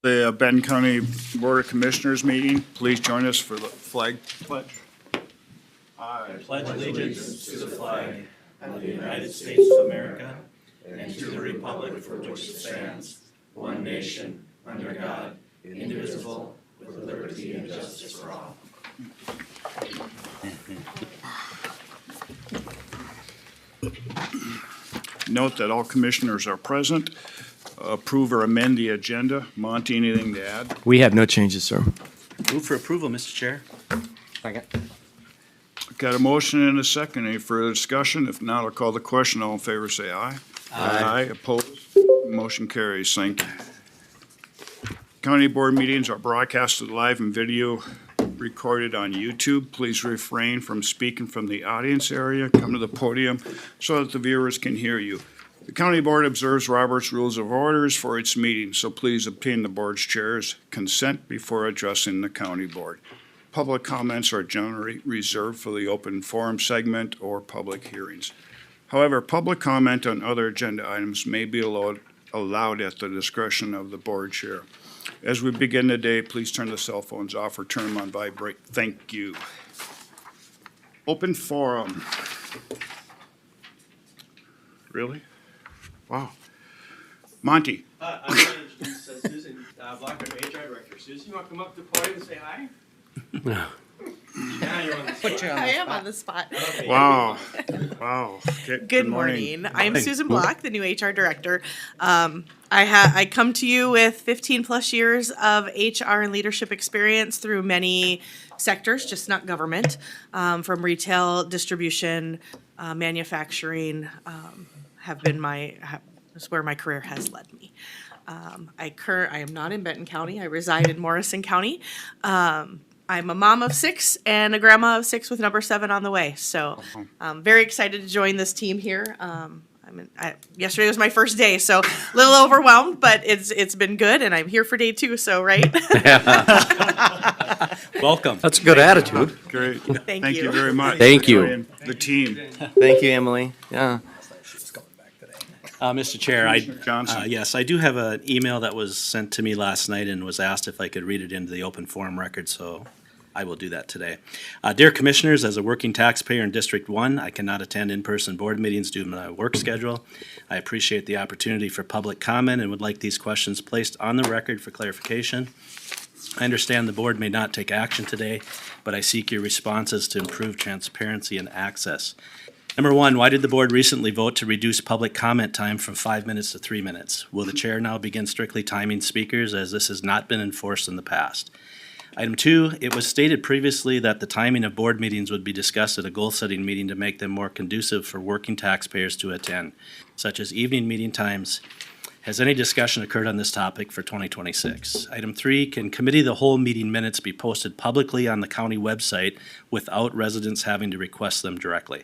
The Benton County Board of Commissioners meeting. Please join us for the flag pledge. I pledge allegiance to the flag of the United States of America and to the republic for which it stands, one nation, under God, indivisible, with liberty and justice for all. Note that all commissioners are present. Approve or amend the agenda. Monty, anything to add? We have no changes, sir. Move for approval, Mr. Chair. Second. Got a motion and a second. Any further discussion? If not, I'll call the question. All in favor, say aye. Aye. Opposed? Motion carries. Thank you. County board meetings are broadcasted live and video recorded on YouTube. Please refrain from speaking from the audience area. Come to the podium so that the viewers can hear you. The county board observes Robert's Rules of Orders for its meetings, so please obtain the board's chair's consent before addressing the county board. Public comments are generally reserved for the open forum segment or public hearings. However, public comment on other agenda items may be allowed at the discretion of the board chair. As we begin today, please turn the cell phones off or turn them on vibrate. Thank you. Open forum. Really? Wow. Monty. I'm going to introduce Susan Blocker, HR Director. Susan, you want to come up to the podium and say hi? Now you're on the spot. I am on the spot. Okay. Wow. Wow. Okay, Good morning. I'm Susan Block, the new HR director. I come to you with 15 plus years of HR and leadership experience through many sectors, just not government, from retail, distribution, manufacturing, is where my career has led me. I am not in Benton County. I reside in Morrison County. I'm a mom of 6 and a grandma of 6 with number 7 on the way. So I'm very excited to join this team here. Yesterday was my first day, so a little overwhelmed, but it's been good, and I'm here for day 2, so right? Welcome. That's a good attitude. Great. Thank you. You very much. Thank for you. joining the team. Thank you, Emily. Yeah. Mr. Chair, Commissioner Johnson. yes, I do have an email that was sent to me last night and was asked if I could read it into the open forum record, so I will do that today. Dear Commissioners, as a working taxpayer in District 1, I cannot attend in-person board meetings due to my work schedule. I appreciate the opportunity for public comment and would like these questions placed on the record for clarification. I understand the board may not take action today, but I seek your responses to improve transparency and access. Number 1, why did the board recently vote to reduce public comment time from 5 minutes to 3 minutes? Will the chair now begin strictly timing speakers, as this has not been enforced in the past? Item 2, it was stated previously that the timing of board meetings would be discussed at a goal-setting meeting to make them more conducive for working taxpayers to attend, such as evening meeting times. Has any discussion occurred on this topic for 2026? Item 3, can committee of the whole meeting minutes be posted publicly on the county website without residents having to request them directly?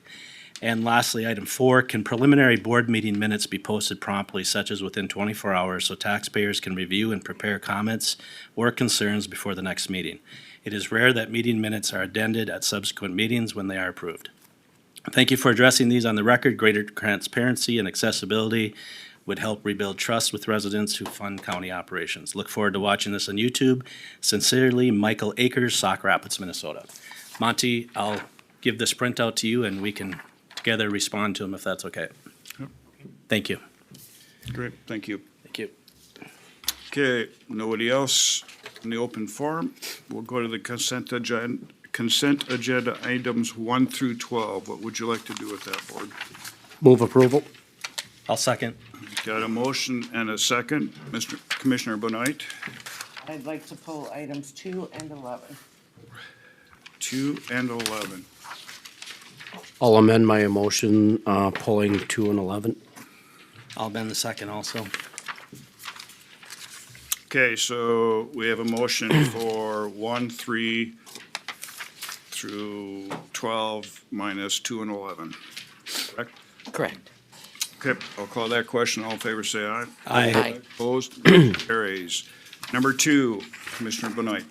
And lastly, item 4, can preliminary board meeting minutes be posted promptly, such as within 24 hours, so taxpayers can review and prepare comments or concerns before the next meeting? It is rare that meeting minutes are addended at subsequent meetings when they are approved. Thank you for addressing these on the record. Greater transparency and accessibility would help rebuild trust with residents who fund county operations. Look forward to watching this on YouTube. Sincerely, Michael Akers, Sauk Rapids, Minnesota. Monty, I'll give this printout to you and we can together respond to them if that's okay. Yep. Thank you. Great. Thank you. Thank you. Okay, nobody else in the open forum. We'll go to the consent agenda. Consent agenda items 1 through 12. What would you like to do with that, board? Move approval. I'll second. Got a motion and a second. Mr. Commissioner Benoit. I'd like to pull items 2 and 11. 2 and 11. I'll amend my motion, pulling 2 and 11. I'll amend the second also. Okay, so we have a motion for 1, 3 through 12 minus 2 and 11. Correct? Correct. Okay, I'll call that question. All in favor, say aye. Aye. Opposed? Carries. Number 2, Commissioner Benoit.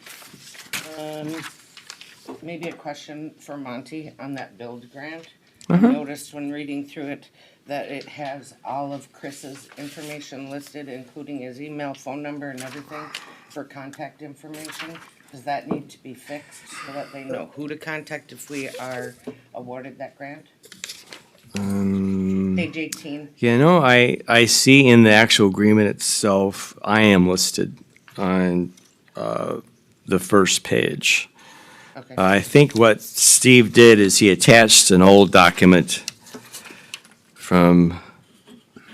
Maybe a question for Monty on that build grant. I noticed when reading through it that it has all of Chris's information listed, including his email, phone number, and everything. for contact information. Does that need to be fixed so that they know who to contact if we are awarded that grant? Page 18. You know, I see in the actual agreement itself, I am listed on the first page. Okay. I think what Steve did is he attached an old document from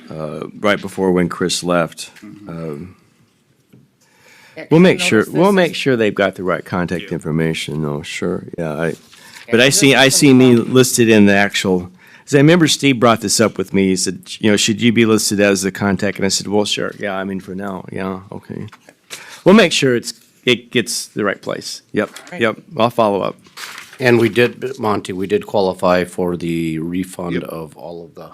right before when Chris left. Yeah, 'cause We'll I make sure, noticed we'll this make is- sure they've got the right contact Yeah. information, though, sure, yeah, yeah, but I 'cause see, this I is see some me problem. listed in the actual, as I remember Steve brought this up with me, he said, you know, should you be listed as the contact? And I said, well, sure, yeah, I mean, for now, yeah, okay. We'll make sure it gets the right place, yep, Right. yep, I'll follow up. And we did, Monty, we did qualify for the refund Yep. of all of the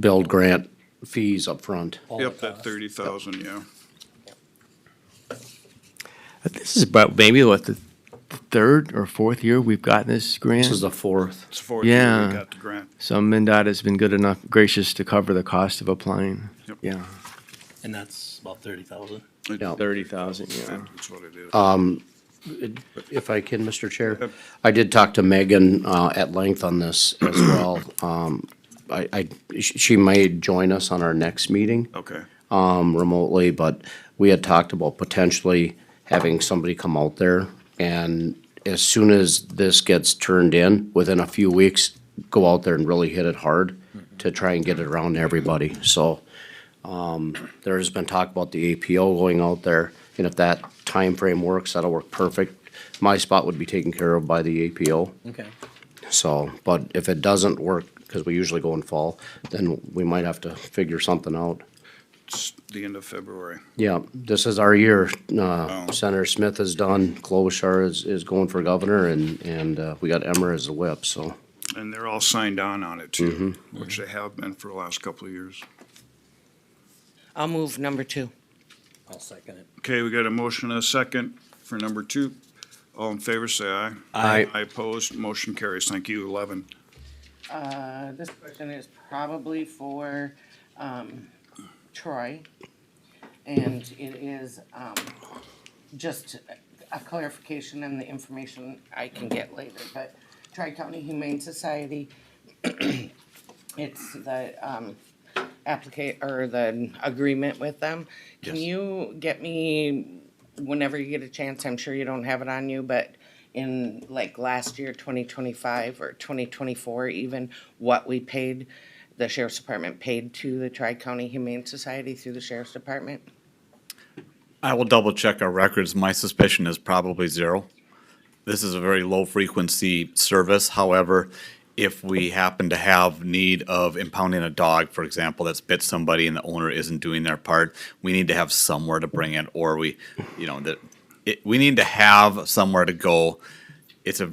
build grant fees up front. Yep, that 30,000, yeah. This is about maybe what, the third or fourth year we've gotten this grant? This is the fourth. It's the fourth year Yeah. we got the grant. So MnDOT has been good enough, gracious to cover the cost of applying. Yep. Yeah, And that's about 30,000. Yeah. 30,000, yeah. That's what it is. If I can, Mr. Chair, Yep. I did talk to Megan at length on this as well. She may join us on our next meeting Okay, remotely, but we had talked about potentially having somebody come out there, and as soon as this gets turned in, within a few weeks, go out there and really hit it hard to try and get it around to everybody. So there has been talk about the APO going out there, and if that time frame works, that'll work perfect. My spot would be taken care of by the APO. Okay. So, but if it doesn't work, because we usually go in fall, then we might have to figure something out. it's the end of February. Yeah, this is our year. Senator Smith is done, Klobuchar is going for governor, and we got Emmer as the whip, so. And they're all signed on it too, which they have been for the last couple of years. I'll move number 2. I'll second it. Okay, we got a motion and a second for number 2. All in favor, say aye. Aye. I opposed, motion carries. Thank you. 11. This question is probably for Troy. And it is just a clarification and the information I can get later. But Tri-County Humane Society, it's the or the agreement with them. Can you get me, whenever you get a chance, I'm sure you don't have it on you, but in like last year, 2025 or 2024 even, what we paid, the Sheriff's Department paid to the Tri-County Humane Society through the Sheriff's Department? I will double check our records. My suspicion is probably zero. This is a very low frequency service. However, if we happen to have need of impounding a dog, for example, that's bit somebody and the owner isn't doing their part, we need to have somewhere to bring it, or we need to have somewhere to go. It's a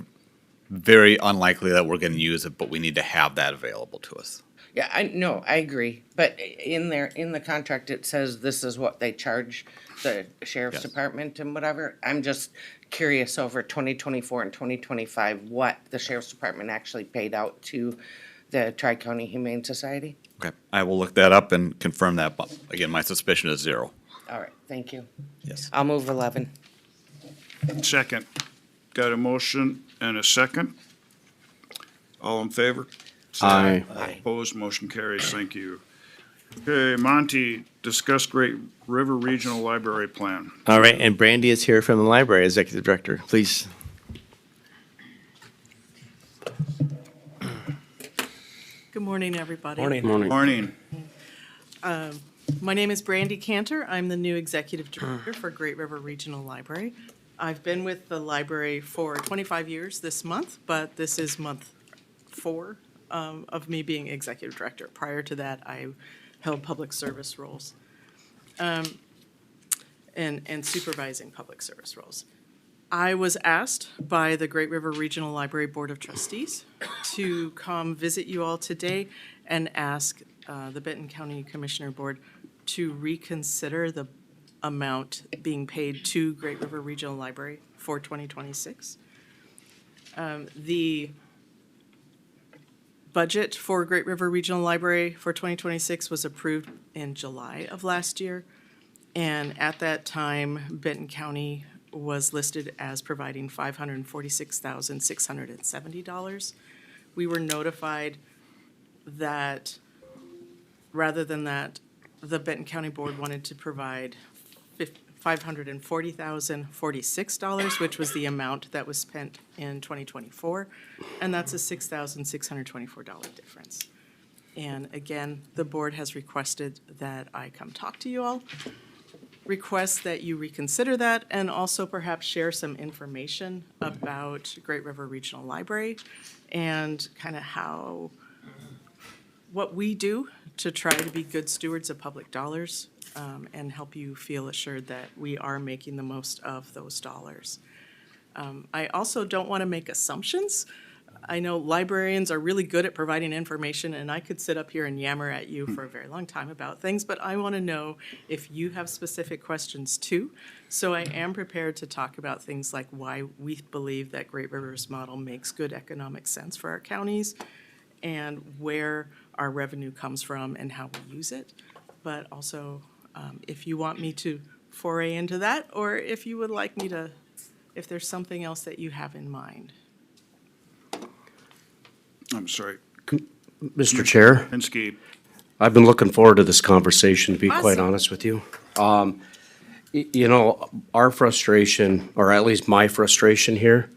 very unlikely that we're gonna use it, but we need to have that available to us. Yeah, I agree, but in the contract, it says this is what they charge the Sheriff's Yes. Department and whatever. I'm just curious over 2024 and 2025, what the Sheriff's Department actually paid out to the Tri-County Humane Society? Okay, I will look that up and confirm that, but again, my suspicion is zero. All right, thank you. Yes. I'll move 11. Second. Got a motion and a second. All in favor? Say Aye. Opposed, motion carries. Thank you. Okay, Monty, discuss Great River Regional Library Plan. All right, and Brandy is here from the library, Executive Director, please. Good morning, everybody. Morning. Morning. My name is Brandy Cantor. I'm the new executive director for Great River Regional Library. I've been with the library for 25 years this month, but this is month 4 of me being executive director. Prior to that, I held public service roles and supervising public service roles. I was asked by the Great River Regional Library Board of Trustees to come visit you all today and ask the Benton County Commissioner Board to reconsider the amount being paid to Great River Regional Library for 2026. The budget for Great River Regional Library for 2026 was approved in July of last year. And at that time, Benton County was listed as providing $546,670. We were notified that, rather than that, the Benton County Board wanted to provide $540,046, which was the amount that was spent in 2024, and that's a $6,624 difference. And again, the board has requested that I come talk to you all, request that you reconsider that, and also perhaps share some information about Great River Regional Library and kind of what we do to try to be good stewards of public dollars, and help you feel assured that we are making the most of those dollars. I also don't want to make assumptions. I know librarians are really good at providing information, and I could sit up here and yammer at you for a very long time about things, but I want to know if you have specific questions too. So I am prepared to talk about things like why we believe that Great River's model makes good economic sense for our counties, and where our revenue comes from and how we use it. But also, if you want me to foray into that, or if you would like me to, if there's something else that you have in mind. I'm sorry, Mr. Chair, Pinsky, I've been looking forward to this conversation, to be quite Awesome. honest with you. You know, our frustration, or at least my frustration here,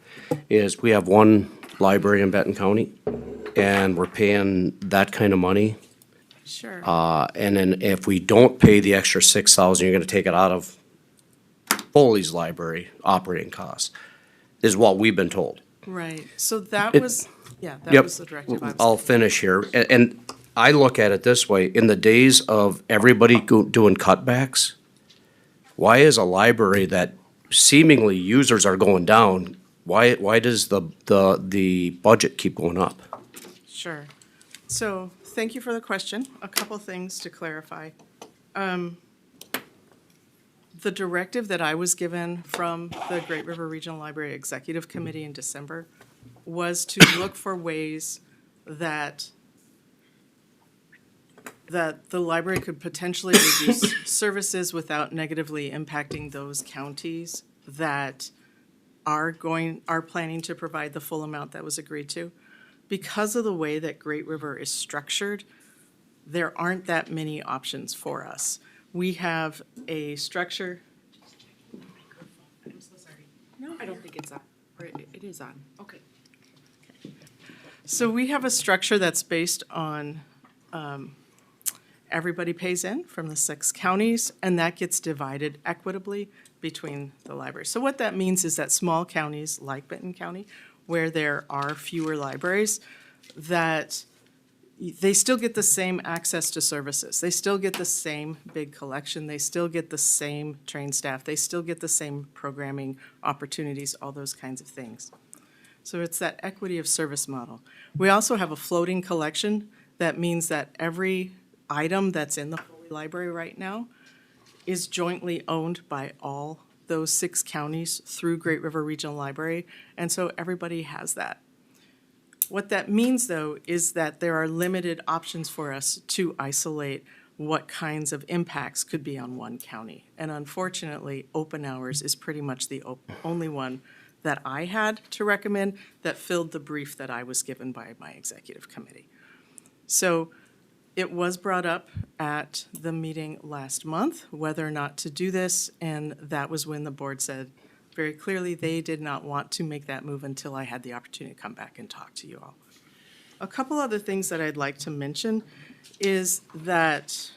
is we have one library in Benton County, and we're paying that kind of money. Sure. And then if we don't pay the extra $6,000, you're gonna take it out of Foley's library operating costs, is what we've been told. Right, so that It- was, yeah, that Yep. was the directive I was. I'll finish here. And I look at it this way, in the days of everybody doing cutbacks, why is a library that seemingly users are going down, why does the budget keep going up? Sure. So, thank you for the question. A couple things to clarify. The directive that I was given from the Great River Regional Library Executive Committee in December was to look for ways that the library could potentially reduce services without negatively impacting those counties that are planning to provide the full amount that was agreed to. Because of the way that Great River is structured, there aren't that many options for us. We have a structure. I'm so sorry. No, I don't think it's on, or it is on. Okay. So we have a structure that's based on, everybody pays in from the 6 counties, and that gets divided equitably between the libraries. So what that means is that small counties like Benton County, where there are fewer libraries, that they still get the same access to services. They still get the same big collection. They still get the same trained staff. They still get the same programming opportunities, all those kinds of things. So it's that equity of service model. We also have a floating collection. That means that every item that's in the Foley Library right now is jointly owned by all those 6 counties through Great River Regional Library, and so everybody has that. What that means, though, is that there are limited options for us to isolate what kinds of impacts could be on one county. And unfortunately, open hours is pretty much the only one that I had to recommend that filled the brief that I was given by my executive committee. So it was brought up at the meeting last month, whether or not to do this, and that was when the board said very clearly they did not want to make that move until I had the opportunity to come back and talk to you all. A couple other things that I'd like to mention is that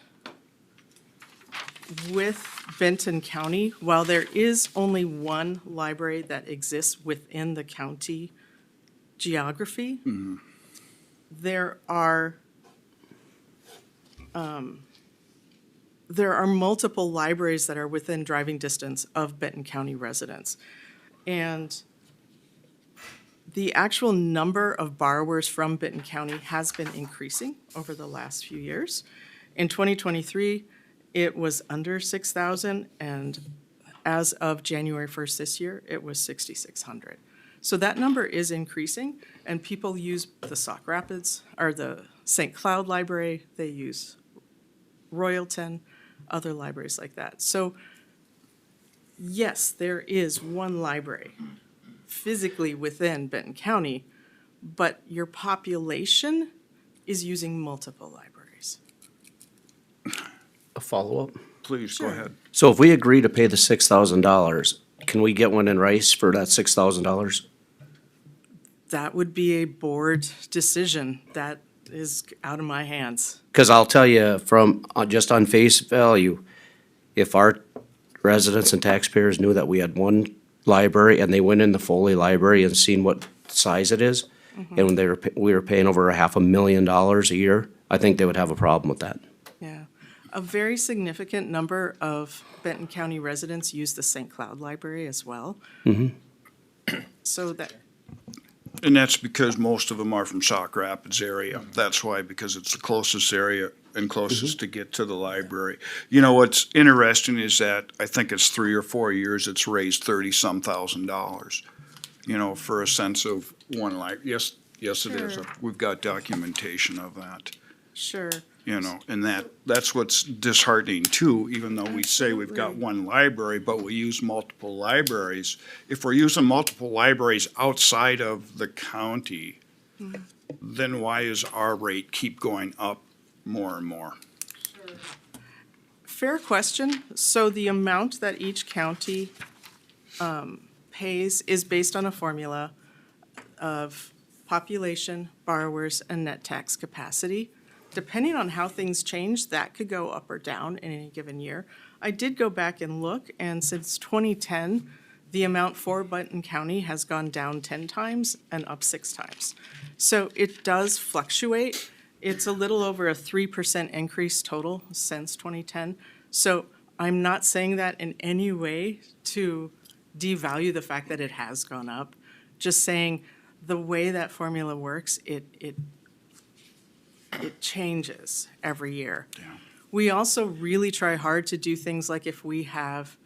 with Benton County, while there is only one library that exists within the county geography, there are multiple libraries that are within driving distance of Benton County residents. And the actual number of borrowers from Benton County has been increasing over the last few years. In 2023, it was under 6,000, and as of January 1st this year, it was 6,600. So that number is increasing, and people use the Sauk Rapids, or the St. Cloud Library, they use Royalton, other libraries like that. So yes, there is one library physically within Benton County, but your population is using multiple libraries. A follow-up? Please, go Sure. ahead. So if we agree to pay the $6,000, can we get one in Rice for that $6,000? That would be a board decision. That is out of my hands. Because I'll tell you from, just on face value, if our residents and taxpayers knew that we had one library and they went in the Foley Library and seen what size it is, and when we were paying over $500,000 a year, I think they would have a problem with that. Yeah. A very significant number of Benton County residents use the St. Cloud Library as well. So that, And that's because most of them are from Sauk Rapids area. That's why, because it's the closest area and closest to get to the library. You know, what's interesting is that I think it's 3 or 4 years, it's raised $30-some thousand, you know, for a sense of one yes, it is. Sure. We've got documentation of that, sure. you know, and that's what's disheartening too, even though we say we've got Absolutely. one library, but we use multiple libraries. If we're using multiple libraries outside of the county, then why is our rate keep going up more and more? Fair question. So the amount that each county pays is based on a formula of population, borrowers, and net tax capacity. Depending on how things change, that could go up or down in any given year. I did go back and look, and since 2010, the amount for Benton County has gone down 10 times and up 6 times. So it does fluctuate. It's a little over a 3% increase total since 2010. So I'm not saying that in any way to devalue the fact that it has gone up. Just saying the way that formula works, it changes every year. Yeah. We also really try hard to do things like if we have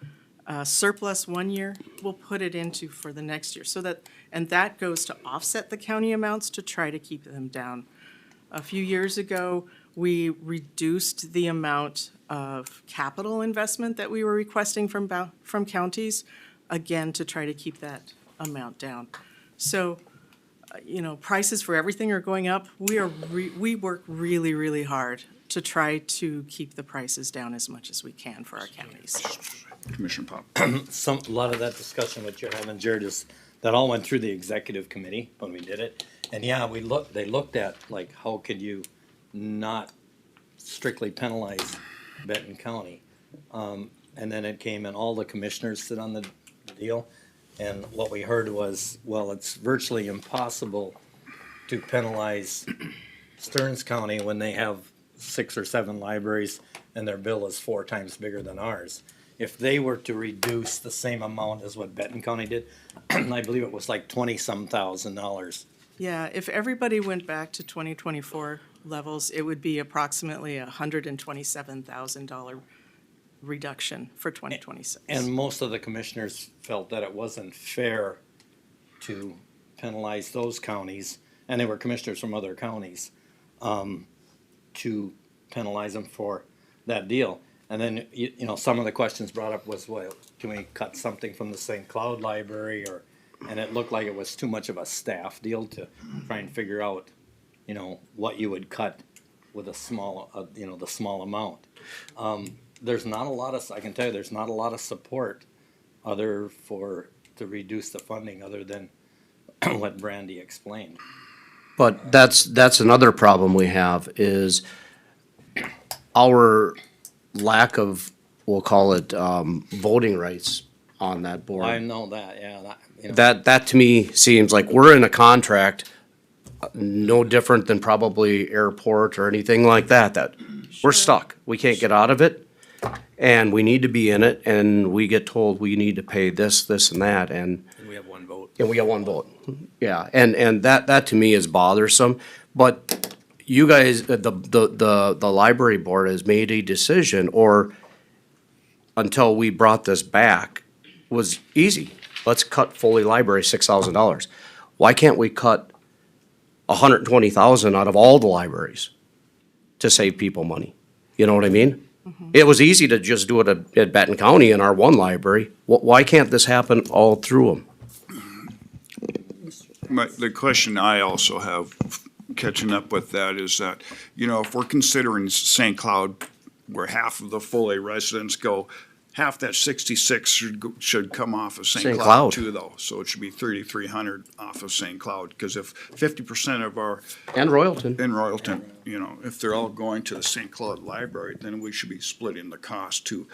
surplus one year, we'll put it into for the next year. So that, and that goes to offset the county amounts to try to keep them down. A few years ago, we reduced the amount of capital investment that we were requesting from counties, again, to try to keep that amount down. So, you know, prices for everything are going up. We work really, really hard to try to keep the prices down as much as we can for our counties. Commissioner Pop. A lot of that discussion what you're having, Jared, is that all went through the executive committee when we did it. And yeah, they looked at like, how could you not strictly penalize Benton County? And then it came and all the commissioners sit on the deal. And what we heard was, well, it's virtually impossible to penalize Stearns County when they have 6 or 7 libraries and their bill is 4 times bigger than ours. If they were to reduce the same amount as what Benton County did, I believe it was like $20-some thousand. Yeah, if everybody went back to 2024 levels, it would be approximately $127,000 reduction for 2026. And most of the commissioners felt that it wasn't fair to penalize those counties, and they were commissioners from other counties, to penalize them for that deal. And then, you know, some of the questions brought up was, well, can we cut something from the St. Cloud Library, and it looked like it was too much of a staff deal to try and figure out, you know, what you would cut with a small, the small amount. There's not a lot of, I can tell you, there's not a lot of support to reduce the funding other than what Brandy explained. But that's another problem we have is our lack of, we'll call it, voting rights on that board. I know that, yeah, That to me seems like we're in a contract, no different than probably airport or anything like that, we're stuck. We can't get out of it, and we need to be in it, and we get told we need to pay this, and that, and And we have one vote. we got one vote. Yeah, and that to me is bothersome, but you guys, the library board has made a decision, or until we brought this back, was easy. Let's cut Foley Library $6,000. Why can't we cut $120,000 out of all the libraries to save people money? You know what I mean? It was easy to just do it at Benton County in our one library. Why can't this happen all through them? The question I also have, catching up with that, is that, if we're considering St. Cloud, where half of the Foley residents go, half that 66 should come off of St. St. Cloud Cloud. too, though. So it should be 3,300 off of St. Cloud, because if 50% of our, And Royalton. in Royalton, if they're all going to the St. Cloud Library, then we should be splitting the cost too.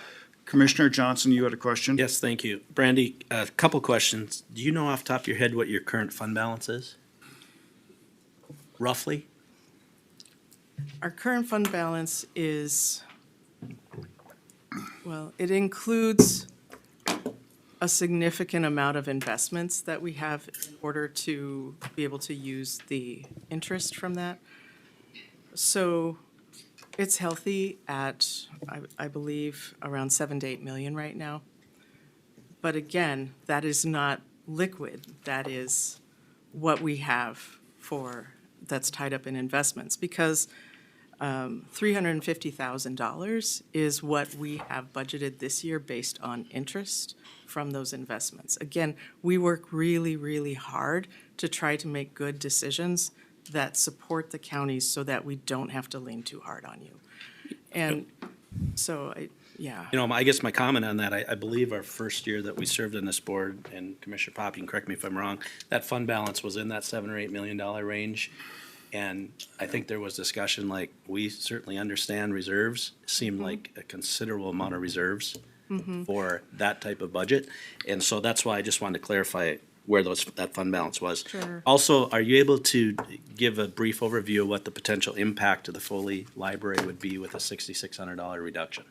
Commissioner Johnson, you had a question? Yes, thank you. Brandy, a couple questions. Do you know off the top of your head what your current fund balance is? Roughly? Our current fund balance is, well, it includes a significant amount of investments that we have in order to be able to use the interest from that. So it's healthy at, I believe, around 7 to 8 million right now. But again, that is not liquid. That is what we have that's tied up in investments, because $350,000 is what we have budgeted this year based on interest from those investments. Again, we work really, really hard to try to make good decisions that support the counties so that we don't have to lean too hard on you. And so, yeah. I guess my comment on that, I believe our first year that we served on this board, and Commissioner Pop, you can correct me if I'm wrong, that fund balance was in that $7 or $8 million range. And I think there was discussion, like, we certainly understand reserves, seemed like a considerable amount of reserves for that type of budget. And so that's why I just wanted to clarify where that fund balance was. Sure. Also, are you able to give a brief overview of what the potential impact of the Foley Library would be with a $6,600 reduction?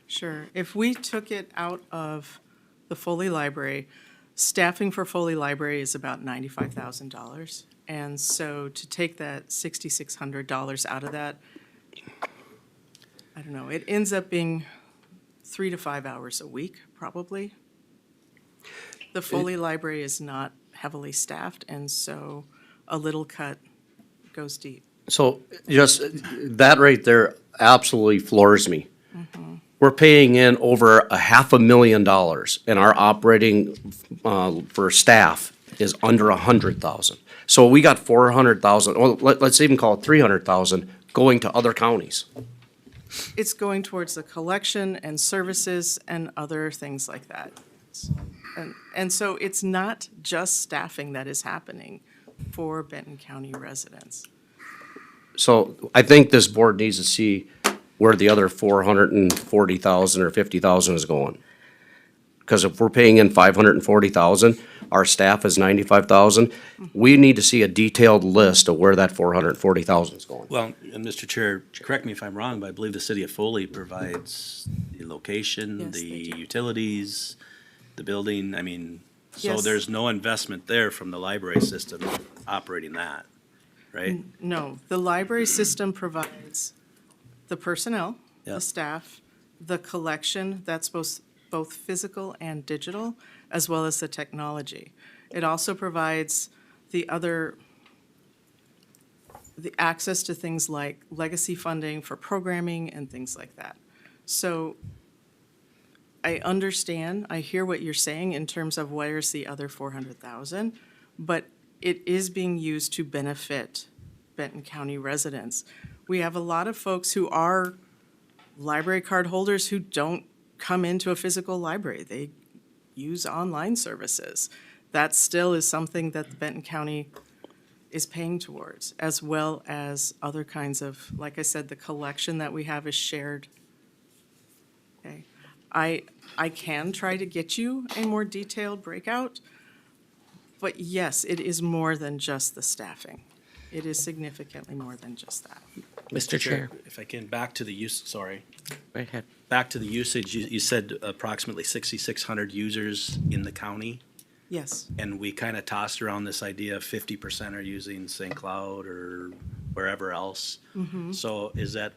Sure. If we took it out of the Foley Library, staffing for Foley Library is about $95,000. And so to take that $6,600 out of that, I don't know, it ends up being 3 to 5 hours a week, probably. The Foley Library is not heavily staffed, and so a little cut goes deep. So just that right there absolutely floors me. We're paying in over $500,000 and our operating for staff is under 100,000. So we got 400,000, well, let's even call it 300,000 going to other counties. It's going towards the collection and services and other things like that. And so it's not just staffing that is happening for Benton County residents. So I think this board needs to see where the other 440,000 or 50,000 is going. Because if we're paying in 540,000, our staff is 95,000, we need to see a detailed list of where that 440,000 is going. Well, and Mr. Chair, correct me if I'm wrong, but I believe the city of Foley provides the location, Yes, they the do. utilities, the building, so Yes. there's no investment there from the library system operating that, right? No, the library system provides the personnel, Yeah. the staff, the collection, that's both physical and digital, as well as the technology. It also provides the access to things like legacy funding for programming and things like that. So I understand, I hear what you're saying in terms of where's the other 400,000, but it is being used to benefit Benton County residents. We have a lot of folks who are library card holders who don't come into a physical library. They use online services. That still is something that the Benton County is paying towards, as well as other kinds of, like I said, the collection that we have is shared. Okay. I can try to get you a more detailed breakout, but yes, it is more than just the staffing. It is significantly more than just that. Mr. Chair, If I can, back to the go ahead. back to the usage, you said approximately 6,600 users in the county, Yes, and we kind of tossed around this idea of 50% are using St. Cloud or wherever else. So is it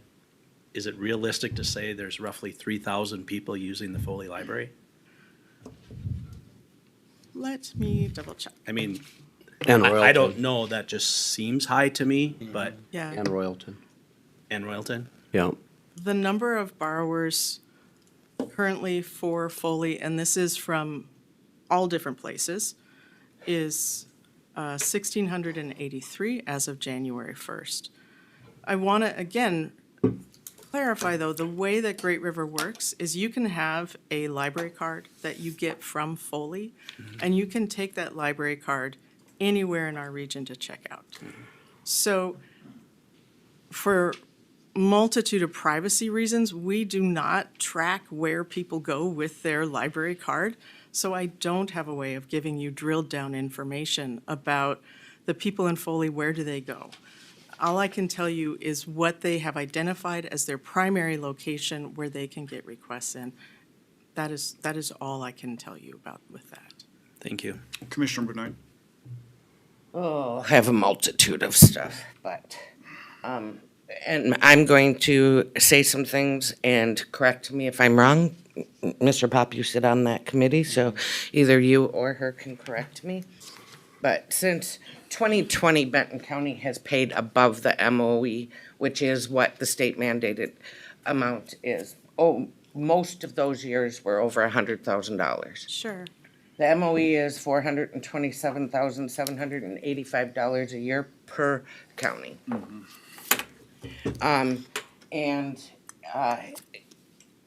realistic to say there's roughly 3,000 people using the Foley Library? let me double check. And I Royalton. don't know, that just seems high to me, but, Yeah, And Royalton. and Royalton? Yeah. the number of borrowers currently for Foley, and this is from all different places, is 1,683 as of January 1st. I want to, again, clarify, though, the way that Great River works is you can have a library card that you get from Foley, and you can take that library card anywhere in our region to check out. So for multitude of privacy reasons, we do not track where people go with their library card. So I don't have a way of giving you drilled down information about the people in Foley, where do they go? All I can tell you is what they have identified as their primary location where they can get requests in. That is all I can tell you about with that. Thank you. Commissioner Benoit. Oh, I have a multitude of stuff, but, and I'm going to say some things and correct me if I'm wrong. Mr. Pop, you sit on that committee, so either you or her can correct me. But since 2020, Benton County has paid above the MOE, which is what the state mandated amount is. Oh, most of those years were over $100,000. Sure. The MOE is $427,785 a year per county. And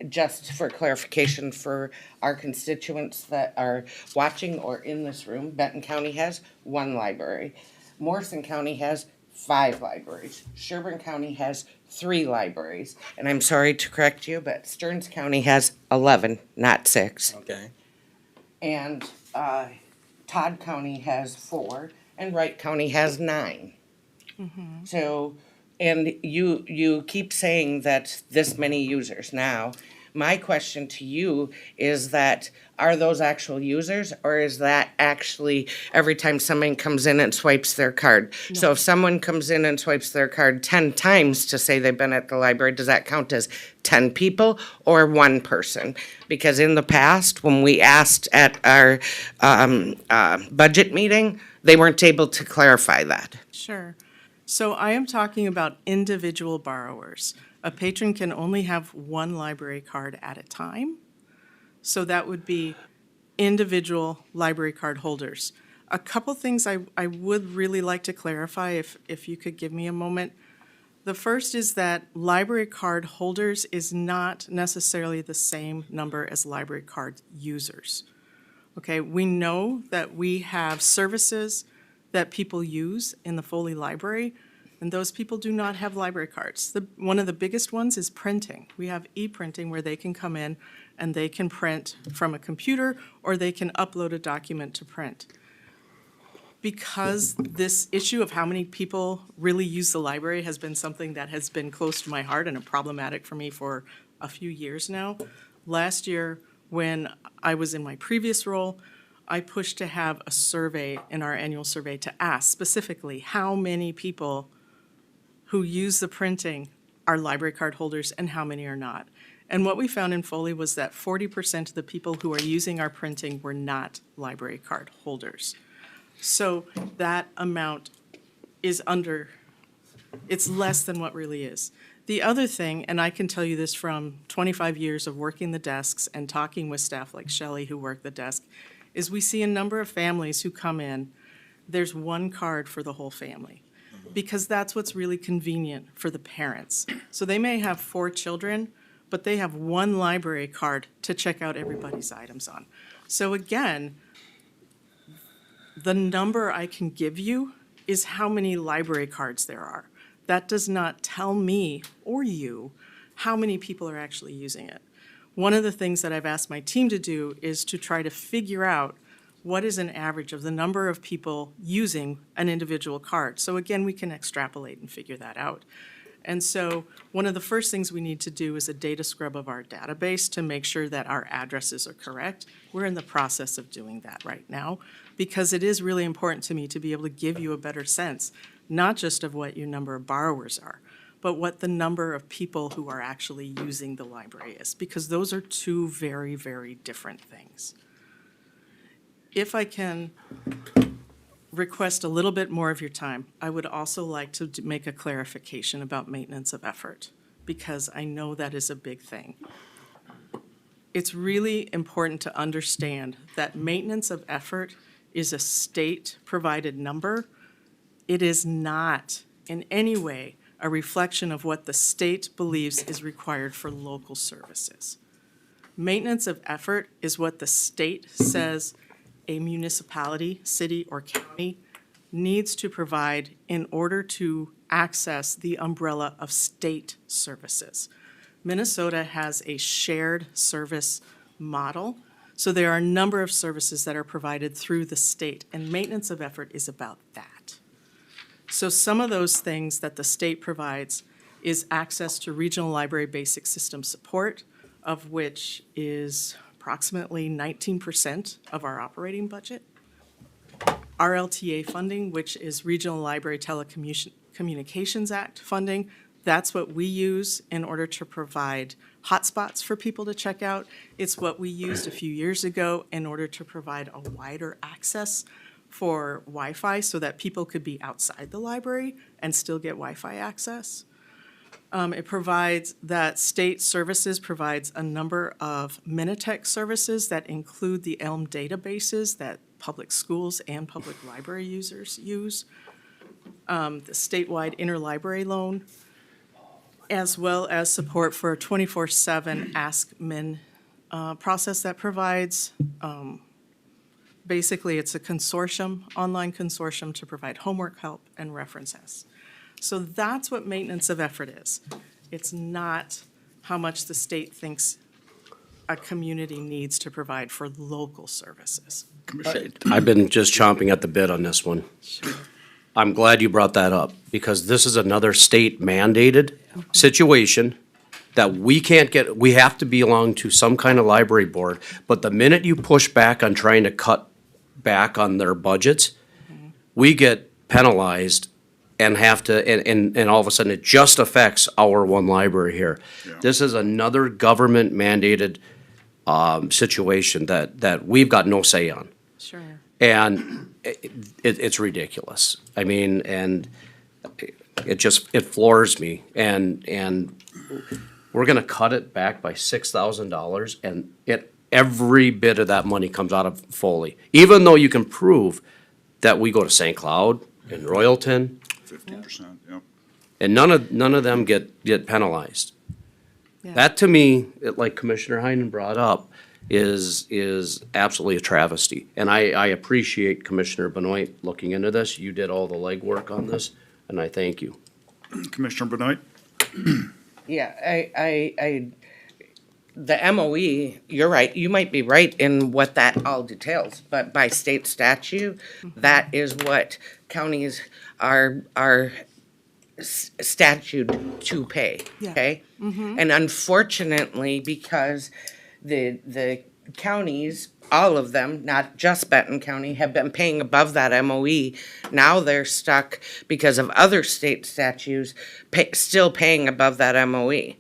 just for clarification for our constituents that are watching or in this room, Benton County has 1 library. Morrison County has 5 libraries. Sherburne County has 3 libraries. And I'm sorry to correct you, but Stearns County has 11, not 6. Okay. And Todd County has 4, and Wright County has 9. So, and you keep saying that this many users. Now, my question to you is that, are those actual users, or is that actually every time someone comes in and swipes their card? So if someone comes in and swipes their card 10 times to say they've been at the library, does that count as 10 people or 1 person? Because in the past, when we asked at our budget meeting, they weren't able to clarify that. Sure. So I am talking about individual borrowers. A patron can only have 1 library card at a time. So that would be individual library card holders. A couple things I would really like to clarify if you could give me a moment. The first is that library card holders is not necessarily the same number as library card users. Okay, we know that we have services that people use in the Foley Library, and those people do not have library cards. One of the biggest ones is printing. We have e-printing where they can come in and they can print from a computer, or they can upload a document to print. Because this issue of how many people really use the library has been something that has been close to my heart and problematic for me for a few years now, last year when I was in my previous role, I pushed to have a survey in our annual survey to ask specifically how many people who use the printing are library card holders and how many are not. And what we found in Foley was that 40% of the people who are using our printing were not library card holders. So that amount is it's less than what really is. The other thing, and I can tell you this from 25 years of working the desks and talking with staff like Shelley who work the desk, is we see a number of families who come in, there's 1 card for the whole family, because that's what's really convenient for the parents. So they may have 4 children, but they have 1 library card to check out everybody's items on. So again, the number I can give you is how many library cards there are. That does not tell me or you how many people are actually using it. One of the things that I've asked my team to do is to try to figure out what is an average of the number of people using an individual card. So again, we can extrapolate and figure that out. And so one of the first things we need to do is a data scrub of our database to make sure that our addresses are correct. We're in the process of doing that right now because it is really important to me to be able to give you a better sense, not just of what your number of borrowers are, but what the number of people who are actually using the library is, because those are 2 very, very different things. If I can request a little bit more of your time, I would also like to make a clarification about maintenance of effort. because I know that is a big thing. It's really important to understand that maintenance of effort is a state-provided number. It is not in any way a reflection of what the state believes is required for local services. Maintenance of effort is what the state says a municipality, city, or county needs to provide in order to access the umbrella of state services. Minnesota has a shared service model, so there are a number of services that are provided through the state, and maintenance of effort is about that. So some of those things that the state provides is access to regional library basic system support, of which is approximately 19% of our operating budget. RLTA funding, which is Regional Library Telecommunications Act funding, that's what we use in order to provide hotspots for people to check out. It's what we used a few years ago in order to provide a wider access for Wi-Fi so that people could be outside the library and still get Wi-Fi access. It provides that state services provides a number of Minitech services that include the ELM databases that public schools and public library users use. The statewide interlibrary loan, as well as support for a 24/7 Ask Min process that provides, basically it's a consortium, online consortium to provide homework help and references. So that's what maintenance of effort is. It's not how much the state thinks a community needs to provide for local services. I've been just chomping at the bit on this one. I'm glad you brought that up, because this is another state mandated situation that we can't get, we have to belong to some kind of library board, but the minute you push back on trying to cut back on their budgets, we get penalized and have to, and all of a sudden it just affects our one library here. Yeah. This is another government mandated situation that we've got no say on. Sure. And it's ridiculous. I mean, and it floors me. And we're gonna cut it back by $6,000, and every bit of that money comes out of Foley. Even though you can prove that we go to St. Cloud and Royalton, 15%, yep. and none of them get penalized. Yeah. That to me, like Commissioner Heinen brought up, is absolutely a travesty. And I appreciate Commissioner Benoit looking into this. You did all the legwork on this, and I thank you. Commissioner Benoit? Yeah, the MOE, you're right, you might be right in what that all details, but by state statute, that is what counties are statute to pay, Yeah. okay? And unfortunately, because the counties, all of them, not just Benton County, have been paying above that MOE. Now they're stuck because of other state statutes, still paying above that MOE.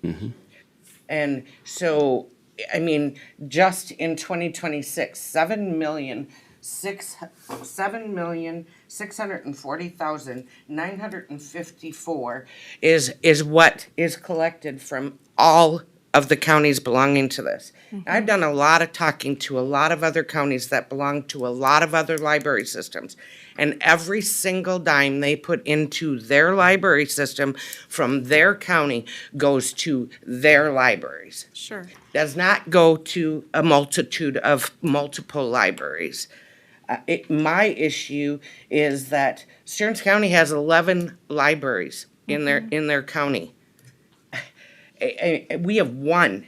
And so, I mean, just in 2026, 7,640,954 is what is collected from all of the counties belonging to this. I've done a lot of talking to a lot of other counties that belong to a lot of other library systems. And every single dime they put into their library system from their county goes to their libraries. Sure. Does not go to a multitude of multiple libraries. My issue is that Stearns County has 11 libraries in their county. We have one.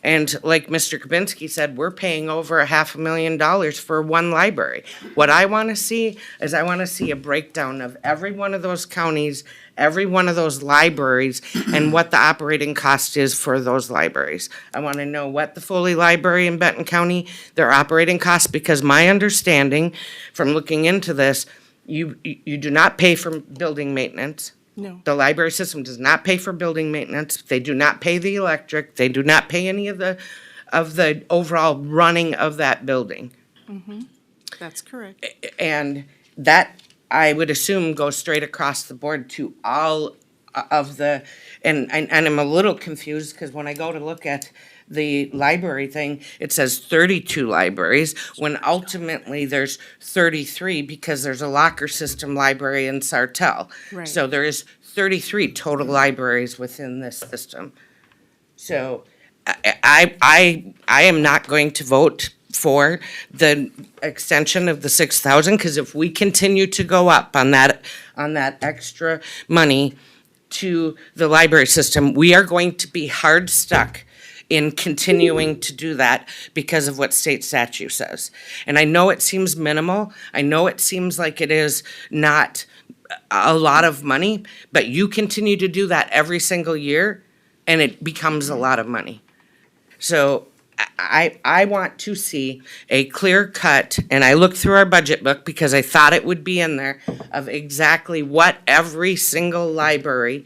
And like Mr. Kabinski said, we're paying over $500,000 for one library. What I want to see is I want to see a breakdown of every one of those counties, every one of those libraries, and what the operating cost is for those libraries. I want to know what the Foley Library in Benton County, their operating costs, because my understanding from looking into this, you do not pay for building maintenance. No. The library system does not pay for building maintenance. They do not pay the electric. They do not pay any of the overall running of that building. That's correct. And that, I would assume, goes straight across the board to all of the, and I'm a little confused, because when I go to look at the library thing, it says 32 libraries, when ultimately there's 33, because there's a locker system library in Sartell. Right. So there is 33 total libraries within this system. So I am not going to vote for the extension of the 6,000, because if we continue to go up on that extra money to the library system, we are going to be hard stuck in continuing to do that because of what state statute says. And I know it seems minimal, I know it seems like it is not a lot of money, but you continue to do that every single year, and it becomes a lot of money. So I want to see a clear cut, and I looked through our budget book because I thought it would be in there, of exactly what every single library,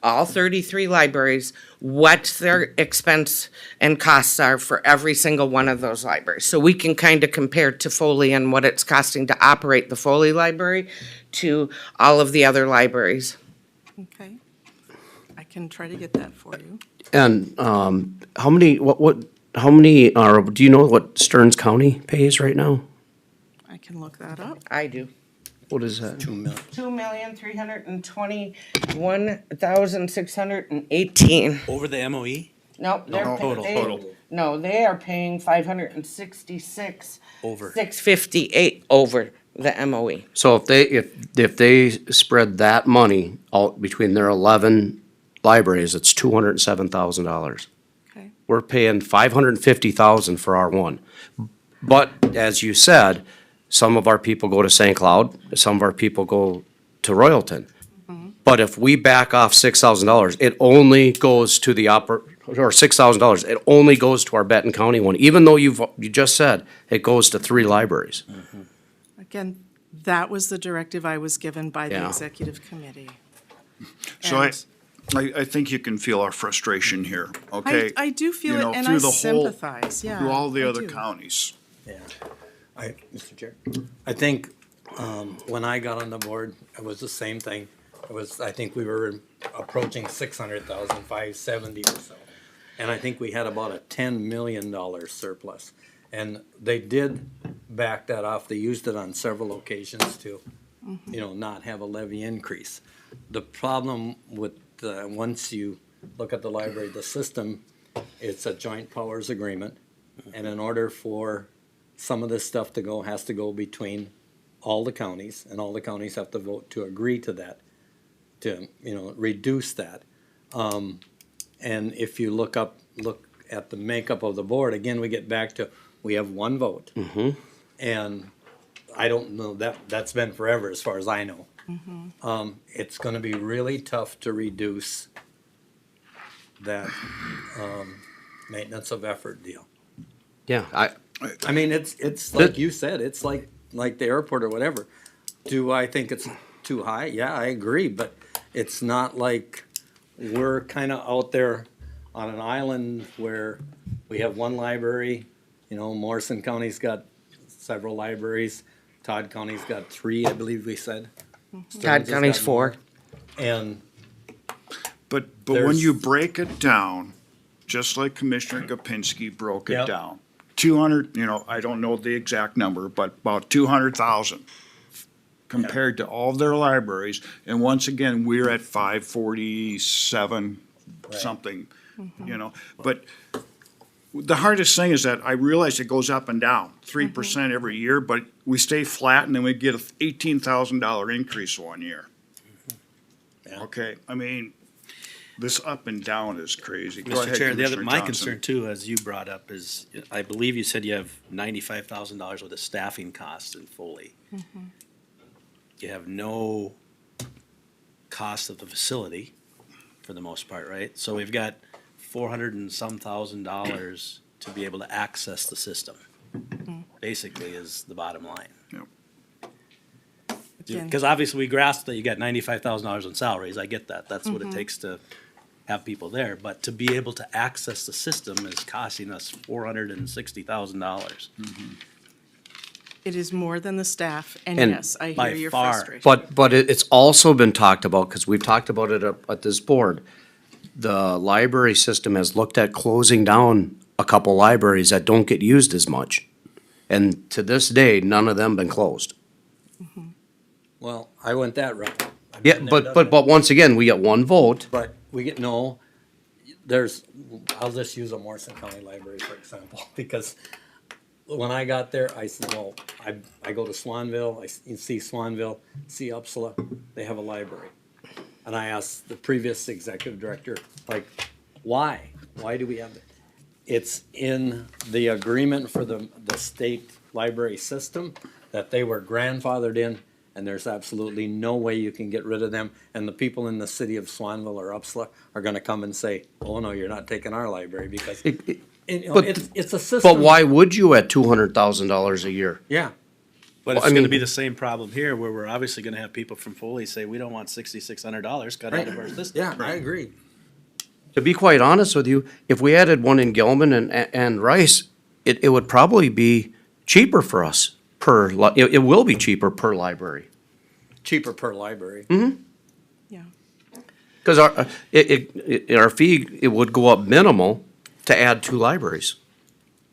all 33 libraries, what their expense and costs are for every single one of those libraries. So we can kind of compare to Foley and what it's costing to operate the Foley Library to all of the other libraries. Okay. I can try to get that for you. And, how many, how many are, do you know what Stearns County pays right now? I can look that up. I do. What is that? 2,321,618. Over the MOE? No, they're No, total. No, they are paying 566. Over. 658 over the MOE. So if they spread that money out between their 11 libraries, it's $207,000. Okay. We're paying $550,000 for our one. But as you said, some of our people go to St. Cloud, some of our people go to Royalton. But if we back off $6,000, it only goes to the or $6,000, it only goes to our Benton County one, even though you just said it goes to 3 libraries. Again, that was the directive I was given by the Yeah. executive committee. So And I think you can feel our frustration here, okay? I do feel You know, it, and through I the whole- sympathize, yeah. Through all the I other do. counties. Yeah. Mr. Chair, I think, when I got on the board, it was the same thing. It was, I think we were approaching 600,000, 570 or so. And I think we had about a $10 million surplus. And they did back that off. They used it on several occasions to, not have a levy increase. The problem with, once you look at the library, the system, it's a joint powers agreement. And in order for some of this stuff to go, has to go between all the counties, and all the counties have to vote to agree to that, to, reduce that. And if you look at the makeup of the board, again, we get back to, we have one vote. And I don't know, that's been forever as far as I know. It's gonna be really tough to reduce that, maintenance of effort deal. Yeah, I mean, it's like you said, it's like the airport or whatever. Do I think it's too high? Yeah, I agree, but it's not like we're kinda out there on an island where we have one library. Morrison County's got several libraries. Todd County's got 3, I believe we said. Todd Stearns has County's got 4. more. And But when There's- you break it down, just like Commissioner Gopinski broke it Yep. down, 200, I don't know the exact number, but about 200,000 compared to all their libraries. And once again, we're at 547 something, but the hardest thing is that I realize it goes up and down, 3% every year, but we stay flat and then we get a $18,000 increase one year. Yeah. Okay, I mean, this up and down is crazy. Go Mr. ahead, Chair, Commissioner my Johnson. concern too, as you brought up, is, I believe you said you have $95,000 worth of staffing costs in Foley. You have no cost of the facility, for the most part, right? So we've got $400 and some $1,000 to be able to access the system, basically, is the bottom line. Again, Because obviously we grasp that you got $95,000 in salaries, I get that, that's what it takes to have people there, but to be able to access the system is costing us $460,000. It is more than the staff, and And yes, I by hear your far. frustration. But it's also been talked about, because we've talked about it at this board. The library system has looked at closing down a couple libraries that don't get used as much. And to this day, none of them been closed. Well, I went that route. I've Yeah, been there, done but that. once again, we get one vote. But we get, no, there's, I'll just use a Morrison County Library, for example, because when I got there, I said, well, I go to Swanville, you see Swanville, see Upsala, they have a library. And I asked the previous executive director, like, why? Why do we have it? It's in the agreement for the state library system that they were grandfathered in, and there's absolutely no way you can get rid of them. And the people in the city of Swanville or Upsala are gonna come and say, oh, no, you're not taking our library, because you know, But- it's a system. But why would you at $200,000 a year? Yeah, But it's I gonna mean- be the same problem here, where we're obviously gonna have people from Foley say, we don't want $6,600 cut out of our system. yeah, I agree. To be quite honest with you, if we added one in Gilman and Rice, it would probably be cheaper for us it will be cheaper per library. Cheaper per library. Yeah. Cause our fee, it would go up minimal to add 2 libraries.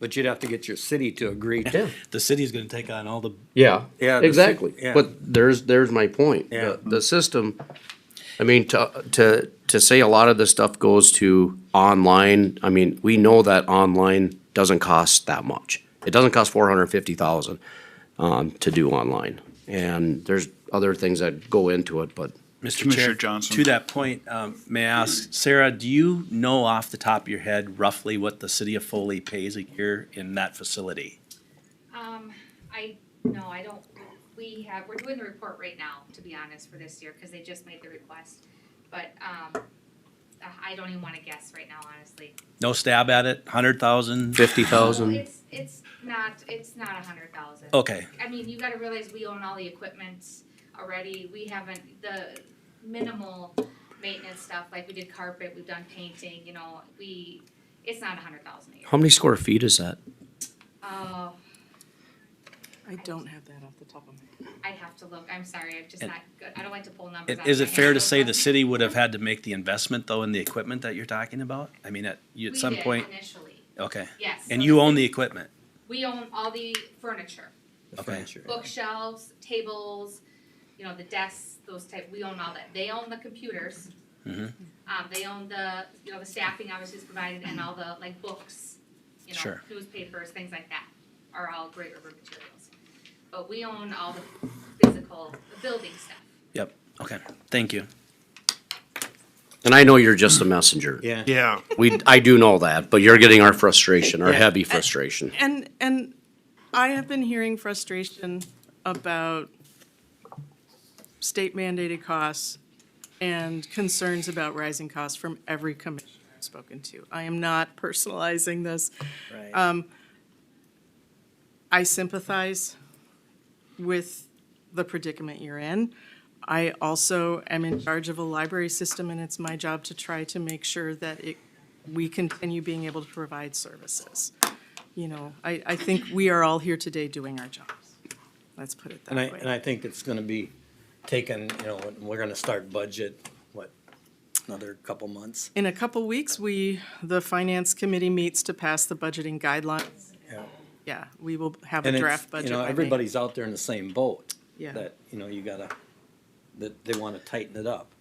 But you'd have to get your city to agree. The city's gonna take on all the, Yeah, Yeah, the exactly. yeah. But there's my point. Yeah. The system, I mean, to say a lot of this stuff goes to online, I mean, we know that online doesn't cost that much. It doesn't cost $450,000 to do online. And there's other things that go into it, but Mr. Commissioner Chair, Johnson. to that point, may I ask, Sarah, do you know off the top of your head roughly what the city of Foley pays a year in that facility? No, I don't, we're doing the report right now, to be honest, for this year, cause they just made the request. But, I don't even wanna guess right now, honestly. No stab at it, 100,000? 50,000. It's not 100,000. Okay, I mean, you gotta realize we own all the equipment already, we haven't, the minimal maintenance stuff, like we did carpet, we've done painting, you know, it's not 100,000 a year. how many square feet is that? I don't have that off the top of my head. I'd have to look, I'm sorry, I'm just And- not good, I don't like to pull numbers out of is my it fair head. to say the city would have had to make the investment though in the equipment that you're talking about? I mean, at some point, We did initially, okay. yes. And so you the own city- the equipment, We own all the furniture, The Okay. furniture. bookshelves, tables, you know, the desks, those type, we own all that. They own the computers. Mhm. They own the, you know, the staffing obviously is provided and all the, like, books, you know, Sure. newspapers, things like that are all Great River materials. But we own all the physical, the building stuff. yep, okay, thank you. And I know you're just a messenger. Yeah. Yeah, I do know that, but you're getting our frustration, our Yeah. heavy frustration. And I have been hearing frustration about state mandated costs and concerns about rising costs from every commissioner I've spoken to. I am not personalizing this. Right. I sympathize with the predicament you're in. I also am in charge of a library system, and it's my job to try to make sure that we continue being able to provide services. You know, I think we are all here today doing our jobs. Let's put it that And way. I think it's gonna be taken, you know, we're gonna start budget, another couple months? In a couple weeks, the finance committee meets to pass the budgeting guidelines. Yeah. Yeah, we will have a And it's, draft budget you know, by May. everybody's out there in the same boat. Yeah. That, you know, that they wanna tighten it up.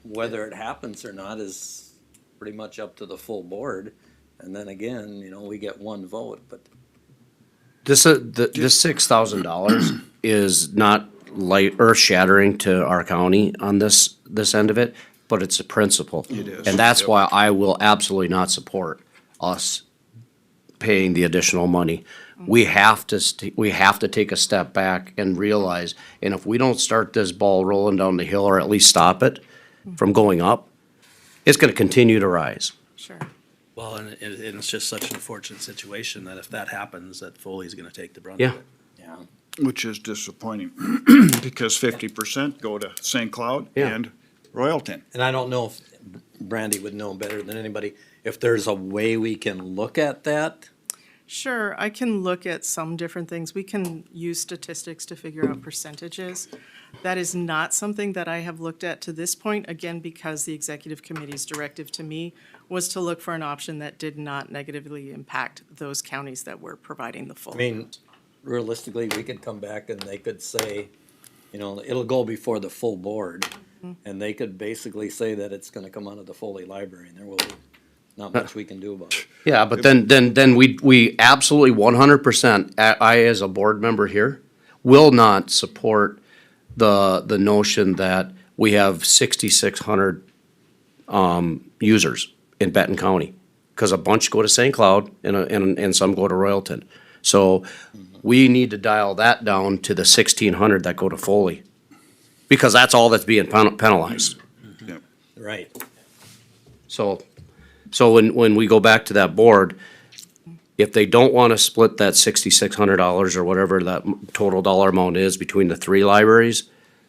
Whether it happens or not is pretty much up to the full board. And then again, you know, we get one vote, but This $6,000 is not like earth shattering to our county on this end of it, but it's a principle. It is, And that's yep. why I will absolutely not support us paying the additional money. We have to take a step back and realize, and if we don't start this ball rolling down the hill or at least stop it from going up, it's gonna continue to rise. Sure. Well, and it's just such an unfortunate situation that if that happens, that Foley's gonna take the brunt Yeah. of it. yeah. which is disappointing, because 50% go to St. Cloud Yeah. and Royalton. And I don't know if Brandy would know better than anybody, if there's a way we can look at that. Sure, I can look at some different things. We can use statistics to figure out percentages. That is not something that I have looked at to this point, again, because the executive committee's directive to me was to look for an option that did not negatively impact those counties that were providing the full. I mean, realistically, we could come back and they could say, you know, it'll go before the full board. And they could basically say that it's gonna come out of the Foley Library, and there will be not much we can do about it. Yeah, but then we absolutely 100%, I as a board member here, will not support the notion that we have 6,600 users in Benton County. Cause a bunch go to St. Cloud and some go to Royalton. So we need to dial that down to the 1,600 that go to Foley. Because that's all that's being penalized. Right. So when we go back to that board, if they don't wanna split that $6,600 or whatever that total dollar amount is between the three libraries,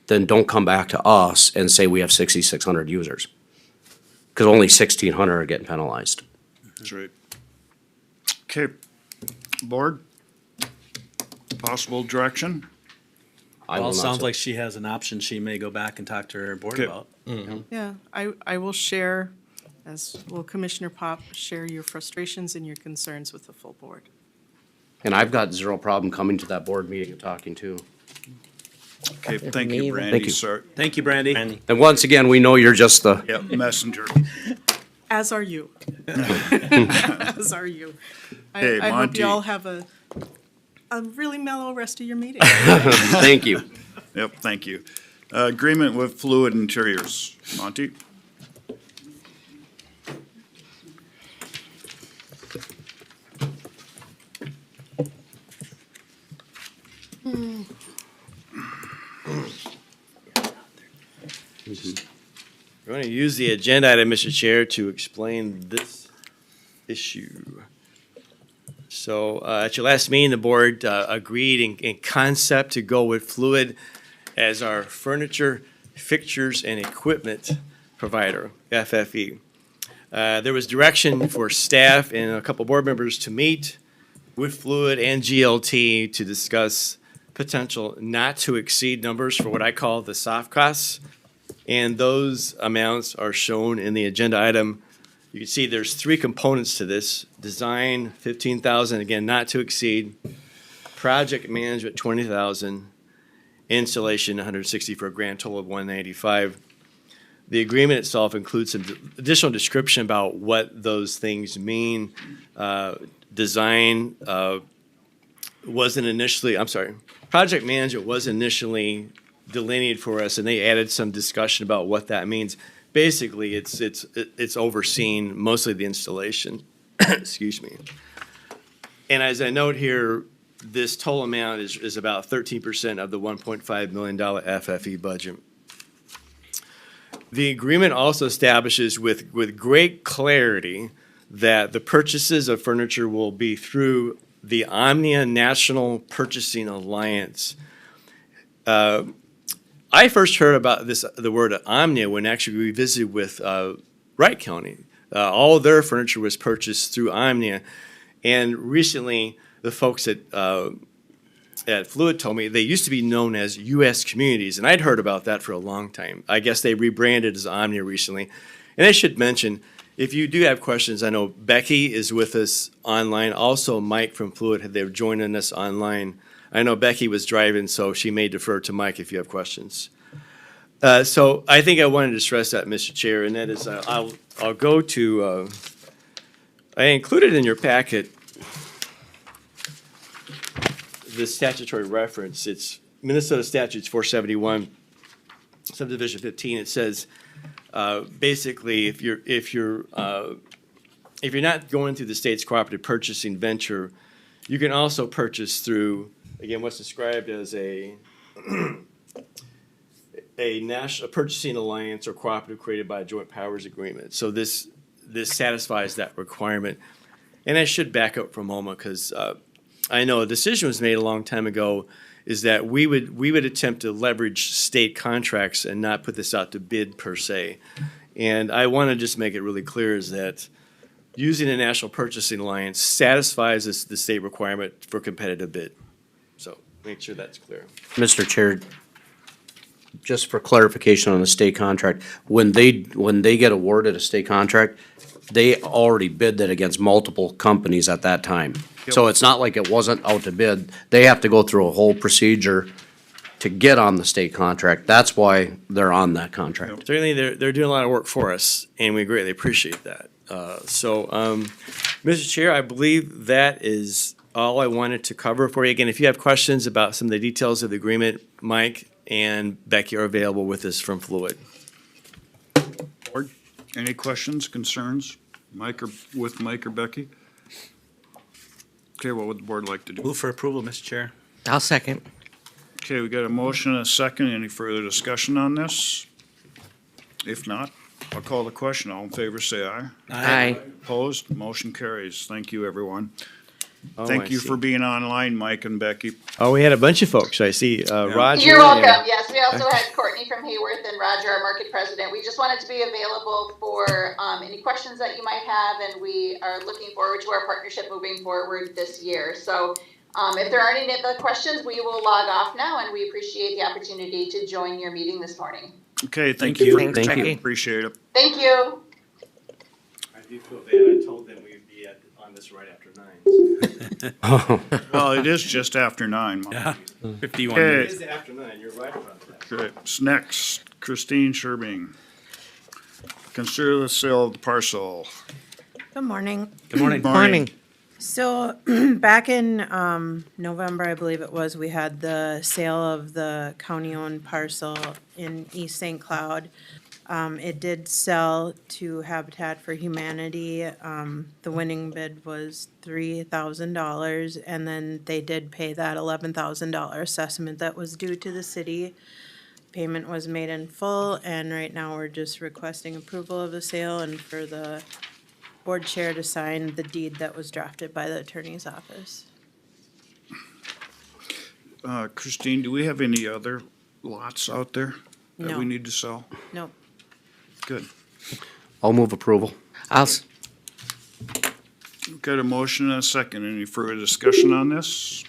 then don't come back to us and say we have 6,600 users. Cause only 1,600 are getting penalized. That's right. Okay, board, possible direction? I will Well, not sounds su- like she has an option she may go back and talk to her board Okay. about. Yeah, I will share, as will Commissioner Pop, share your frustrations and your concerns with the full board. And I've got zero problem coming to that board meeting and talking too. Okay, thank Me you, either. Brandy, Thank you. sir. Thank you, Brandy. And And once again, we know you're just the, Yep, messenger. As are you. As are you. Hey, I hope Monty. you all have a really mellow rest of your meeting. thank you. Yep, thank you. Agreement with Fluid Interiors, Monty? We're going to use the agenda item, Mr. Chair, to explain this issue. So at your last meeting, the board agreed in concept to go with Fluid as our furniture, fixtures, and equipment provider, FFE. There was direction for staff and a couple board members to meet with Fluid and GLT to discuss potential not to exceed numbers for what I call the soft costs. And those amounts are shown in the agenda item. You can see there's three components to this. Design, 15,000, again, not to exceed. Project management, 20,000. Installation, 160 for a grand total of 195. The agreement itself includes some additional description about what those things mean. Design wasn't initially, I'm sorry, project management was initially delineated for us, and they added some discussion about what that means. Basically, it's overseeing mostly the installation. Excuse me. And as I note here, this total amount is about 13% of the $1.5 million FFE budget. The agreement also establishes with great clarity that the purchases of furniture will be through the Omnia National Purchasing Alliance. I first heard about the word Omnia when actually we visited with Wright County. All their furniture was purchased through Omnia. And recently, the folks at Fluid told me they used to be known as U.S. Communities, and I'd heard about that for a long time. I guess they rebranded as Omnia recently. And I should mention, if you do have questions, I know Becky is with us online. Also, Mike from Fluid, they're joining us online. I know Becky was driving, so she may defer to Mike if you have questions. So I think I wanted to stress that, Mr. Chair, and that is I'll go to, I included in your packet the statutory reference. It's Minnesota Statutes 471, subdivision 15. It says basically if you're not going through the state's cooperative purchasing venture, you can also purchase through, again, what's described as a national purchasing alliance or cooperative created by a joint powers agreement. So this satisfies that requirement. And I should back up for a moment because I know a decision was made a long time ago is that we would attempt to leverage state contracts and not put this out to bid per se. And I want to just make it really clear is that using a national purchasing alliance satisfies the state requirement for competitive bid. So make sure that's clear. Mr. Chair, just for clarification on the state contract, when they get awarded a state contract, they already bid that against multiple companies at that time. So it's not like it wasn't out to bid. They have to go through a whole procedure to get on the state contract. That's why they're on that contract. Certainly, they're doing a lot of work for us, and we greatly appreciate that. Mr. Chair, I believe that is all I wanted to cover for you. Again, if you have questions about some of the details of the agreement, Mike and Becky are available with us from Fluid. Board, any questions, concerns? Mike or Becky? Okay, what would the board like to do? Move for approval, Mr. Chair. I'll second. Okay, we got a motion and a second. Any further discussion on this? If not, I'll call the question. All in favor, say aye. Aye. Opposed? Motion carries. Thank you, everyone. Oh, Thank I you see. for being online, Mike and Becky. Oh, we had a bunch of folks. I see Roger. You're and- welcome. Yes, we also had Courtney from Hayworth and Roger, our market president. We just wanted to be available for any questions that you might have, and we are looking forward to our partnership moving forward this year. So if there aren't any other questions, we will log off now, and we appreciate the opportunity to join your meeting this morning. Okay, thank Thank you. you. Thanks, Thank you. Becky. Appreciate it. Thank you. I do feel bad. I told them we'd be on this right after 9. Well, it is just after 9. Mike. Yeah. 51 Okay. minutes. It is after 9. You're right about that. Okay, next, Christine Sherbing. Consider the sale of the parcel. Good morning. Good morning. Morning. So back in November, I believe it was, we had the sale of the county-owned parcel in East St. Cloud. It did sell to Habitat for Humanity. The winning bid was $3,000, and then they did pay that $11,000 assessment that was due to the city. Payment was made in full, and right now we're just requesting approval of the sale and for the board chair to sign the deed that was drafted by the attorney's office. Christine, do we have any other lots out there that No. we need to sell? Nope. Good. I'll move approval. Got a motion and a second. Any further discussion on this?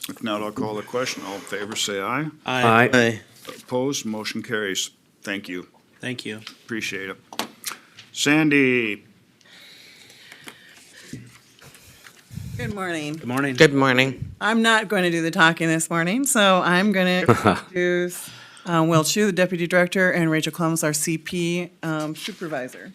If not, I'll call the question. All in favor, say aye. Aye. Opposed? Motion carries. Thank you. Thank you. Appreciate it. Sandy, Good morning. Good morning. Good morning. I'm not going to do the talking this morning, so I'm going to introduce Will Chu, the Deputy Director, and Rachel Clemens, our CP Supervisor.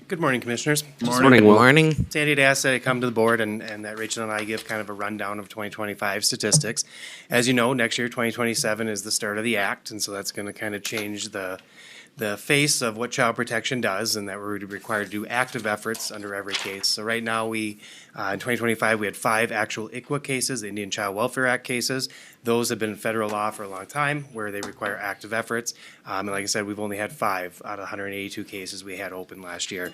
Good morning, Commissioners. Morning, Will. Morning. Sandy had asked that I come to the board and that Rachel and I give kind of a rundown of 2025 statistics. As you know, next year, 2027, is the start of the act, and so that's going to kind of change the face of what child protection does, and that we're required to do active efforts under every case. So right now, in 2025, we had 5 actual ICWA cases, the Indian Child Welfare Act cases. Those have been in federal law for a long time, where they require active efforts. And like I said, we've only had 5 out of 182 cases we had open last year.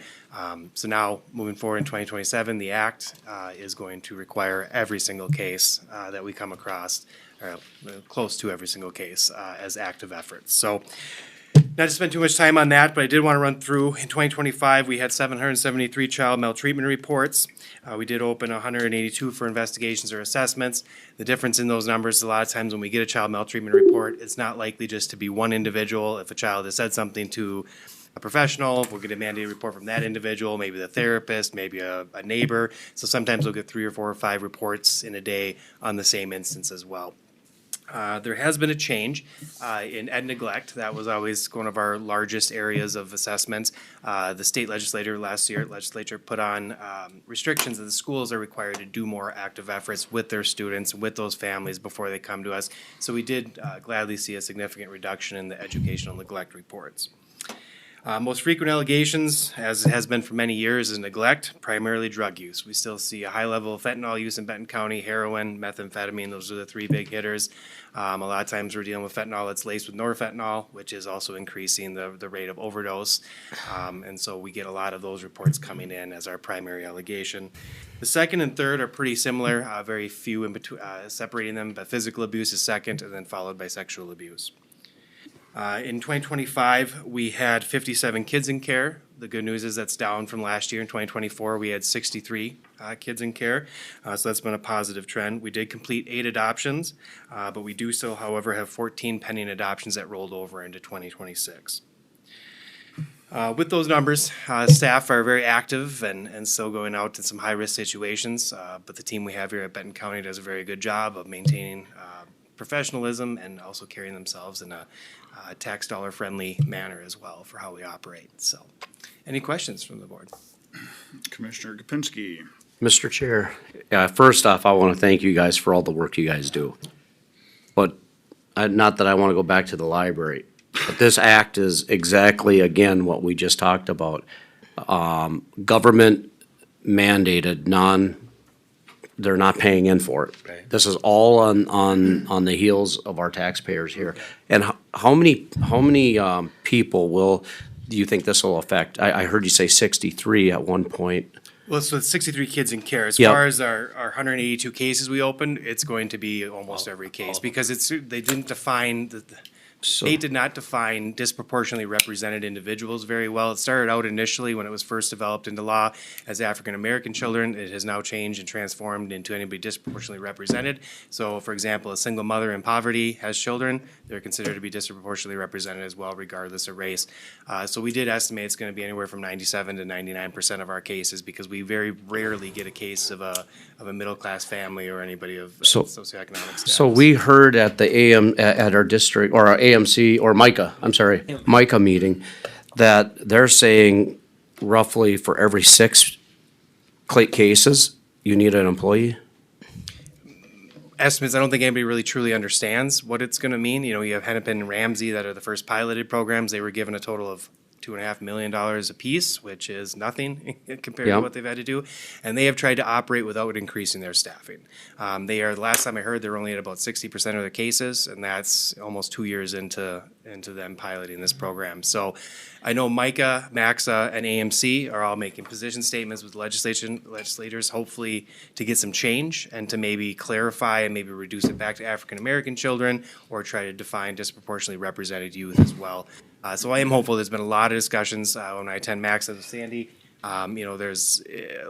So now, moving forward in 2027, the act is going to require every single case that we come across, or close to every single case, as active efforts. So not to spend too much time on that, but I did want to run through. In 2025, we had 773 child maltreatment reports. We did open 182 for investigations or assessments. The difference in those numbers is a lot of times when we get a child maltreatment report, it's not likely just to be one individual. If a child has said something to a professional, we'll get a mandated report from that individual, maybe the therapist, maybe a neighbor. So sometimes we'll get 3 or 4 or 5 reports in a day on the same instance as well. There has been a change in ed neglect. That was always one of our largest areas of assessments. The state legislature put on restrictions that the schools are required to do more active efforts with their students, with those families before they come to us. So we did gladly see a significant reduction in the educational neglect reports. Most frequent allegations, as it has been for many years, is neglect, primarily drug use. We still see a high level of fentanyl use in Benton County, heroin, methamphetamine. Those are the 3 big hitters. A lot of times we're dealing with fentanyl that's laced with norfentanyl, which is also increasing the rate of overdose. And so we get a lot of those reports coming in as our primary allegation. The second and third are pretty similar, very few in between, separating them, but physical abuse is second and then followed by sexual abuse. In 2025, we had 57 kids in care. The good news is that's down from last year. In 2024, we had 63 kids in care, so that's been a positive trend. We did complete 8 adoptions, but we do still, however, have 14 pending adoptions that rolled over into 2026. With those numbers, staff are very active and still going out to some high-risk situations, but the team we have here at Benton County does a very good job of maintaining professionalism and also carrying themselves in a tax dollar friendly manner as well for how we operate. So, any questions from the board? Commissioner Kapinski. Mr. Chair, first off, I want to thank you guys for all the work you guys do. But not that I want to go back to the library, but this act is exactly, again, what we just talked about. Government mandated, they're not paying in for it. Right. This is all on the heels of our taxpayers here. And how many people do you think this will affect? I heard you say 63 at one point. Well, so it's 63 kids in care. As Yep. far as our 182 cases we opened, it's going to be almost every case because they didn't define the state did not define disproportionately represented individuals very well. It started out initially when it was first developed into law as African-American children. It has now changed and transformed into anybody disproportionately represented. So, for example, a single mother in poverty has children. They're considered to be disproportionately represented as well, regardless of race. So we did estimate it's going to be anywhere from 97 to 99% of our cases because we very rarely get a case of a middle-class family or anybody of socioeconomic status. So we heard at the at our district, or our AMC, or MICA meeting, that they're saying roughly for every 6 cases, you need an employee? Estimates, I don't think anybody really truly understands what it's gonna mean. You know, you have Hennepin and Ramsey that are the first piloted programs. They were given a total of $2.5 million apiece, which is nothing compared to Yep. what they've had to do. And they have tried to operate without increasing their staffing. The last time I heard, they're only at about 60% of their cases, and that's almost 2 years into them piloting this program. So I know MICA, MAXA, and AMC are all making position statements with legislators, hopefully to get some change and to maybe clarify and maybe reduce it back to African-American children or try to define disproportionately represented youth as well. So I am hopeful. There's been a lot of discussions when I attend MAXA with Sandy. There's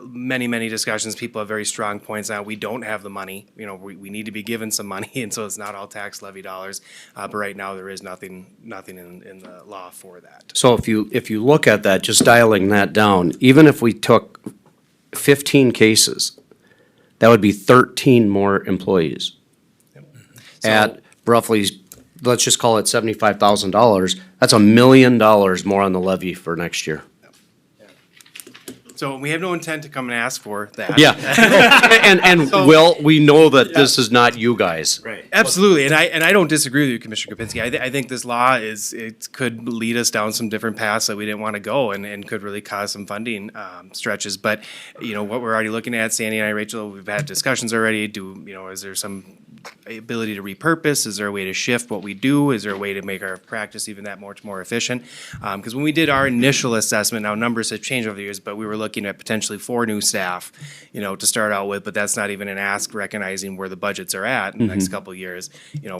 many discussions. People have very strong points on we don't have the money. We need to be given some money, and so it's not all tax levy dollars. But right now, there is nothing in the law for that. So if you look at that, just dialing that down, even if we took 15 cases, that would be 13 more employees. At roughly, let's just call it $75,000, that's $1 million more on the levy for next year. So we have no intent to come and ask for that. Yeah, and Will, we know that this is not you guys. Right. Absolutely, and I don't disagree with you, Commissioner Kapinski. I think this law it could lead us down some different paths that we didn't want to go, and could really cause some funding stretches. But what we're already looking at, Sandy and I, Rachel, we've had discussions already. Is there some ability to repurpose? Is there a way to shift what we do? Is there a way to make our practice even that much more efficient? Because when we did our initial assessment, now numbers have changed over the years, but we were looking at potentially 4 new staff, to start out with, but that's not even an ask, recognizing where the budgets are at in the next couple of years.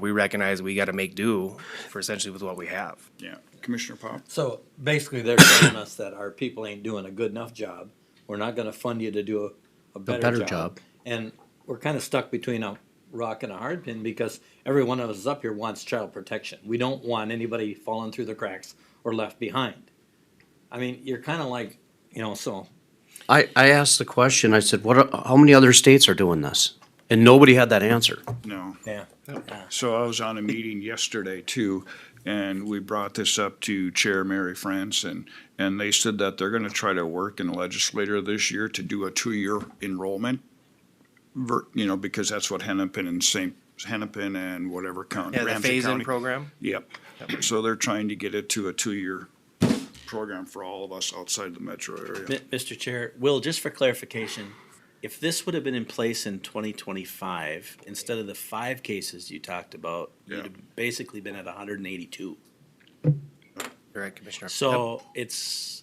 We recognize we got to make do for essentially with what we have. Yeah. Commissioner Pop? So basically, they're telling us that our people ain't doing a good enough job. We're not gonna fund you to do a better job. And we're kind of stuck between a rock and a hard pin because every one of us up here wants child protection. We don't want anybody falling through the cracks or left behind. I mean, you're kind of like, so. I asked the question, I said, how many other states are doing this? And nobody had that answer. No. Yeah. So I was on a meeting yesterday too, and we brought this up to Chair Mary France, and they said that they're gonna try to work in the legislature this year to do a 2-year enrollment. Because that's what Hennepin and whatever county. Yeah, the Ramsey phase-in County. program. Yep. So they're trying to get it to a 2-year program for all of us outside the metro area. Mr. Chair, Will, just for clarification, if this would have been in place in 2025, instead of the 5 cases you talked about, you'd have basically been at 182. Right, Commissioner. So it's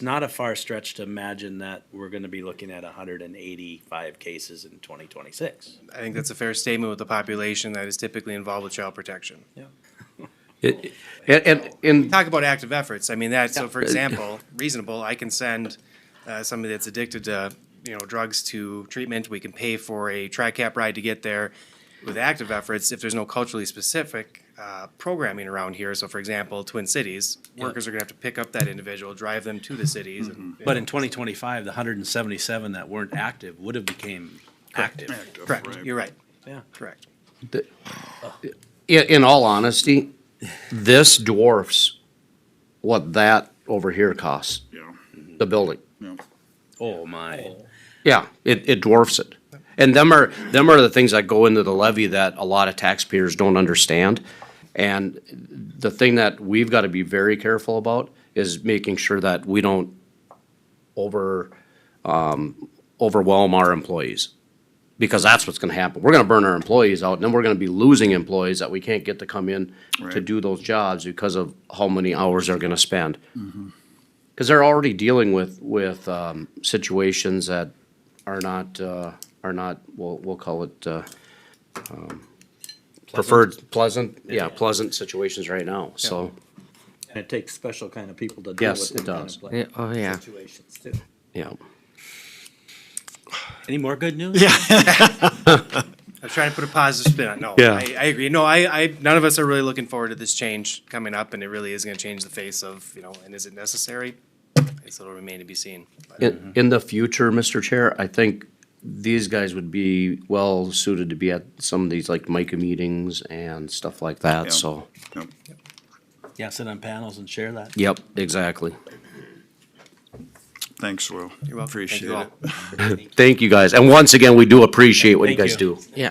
not a far stretch to imagine that we're gonna be looking at 185 cases in 2026. I think that's a fair statement with the population that is typically involved with child protection. And Talk about active efforts. I mean, that, so for example, reasonable, I can send somebody that's addicted to, drugs to treatment. We can pay for a tri-cap ride to get there. With active efforts, if there's no culturally specific programming around here, so for example, Twin Cities, workers are gonna have to pick up that individual, drive them to the cities. And, But in 2025, the 177 that weren't active would have became active. correct, Right. you're right, Yeah. correct. in all honesty, this dwarfs what that over here costs, Yeah. the building. Oh, my. Yeah, it dwarfs it. And them are the things that go into the levy that a lot of taxpayers don't understand. And the thing that we've got to be very careful about is making sure that we don't overwhelm our employees. Because that's what's gonna happen. We're gonna burn our employees out, and then we're gonna be losing employees that we can't get to come in to Right. do those jobs because of how many hours they're gonna spend. Cause they're already dealing with situations that are not, we'll call it, pleasant situations right now, so, And it takes special kind of people to deal Yes, with it them kind does. of Yeah, oh, yeah. situations too. yeah. Any more good news? I'm trying to put a positive spin on it. No, Yeah. I agree. No, none of us are really looking forward to this change coming up, and it really is gonna change the face of, and is it necessary? It's it'll remain to be seen. But- In the future, Mr. Chair, I think these guys would be well suited to be at some of these like MICA meetings and stuff like Yeah. that, so. Yeah, sit on panels and share that. Yep, exactly. Thanks, Will. You're welcome. Thank Appreciate you all. it. Thank you guys, and once again, we do appreciate what you Thank guys you. do. Yeah.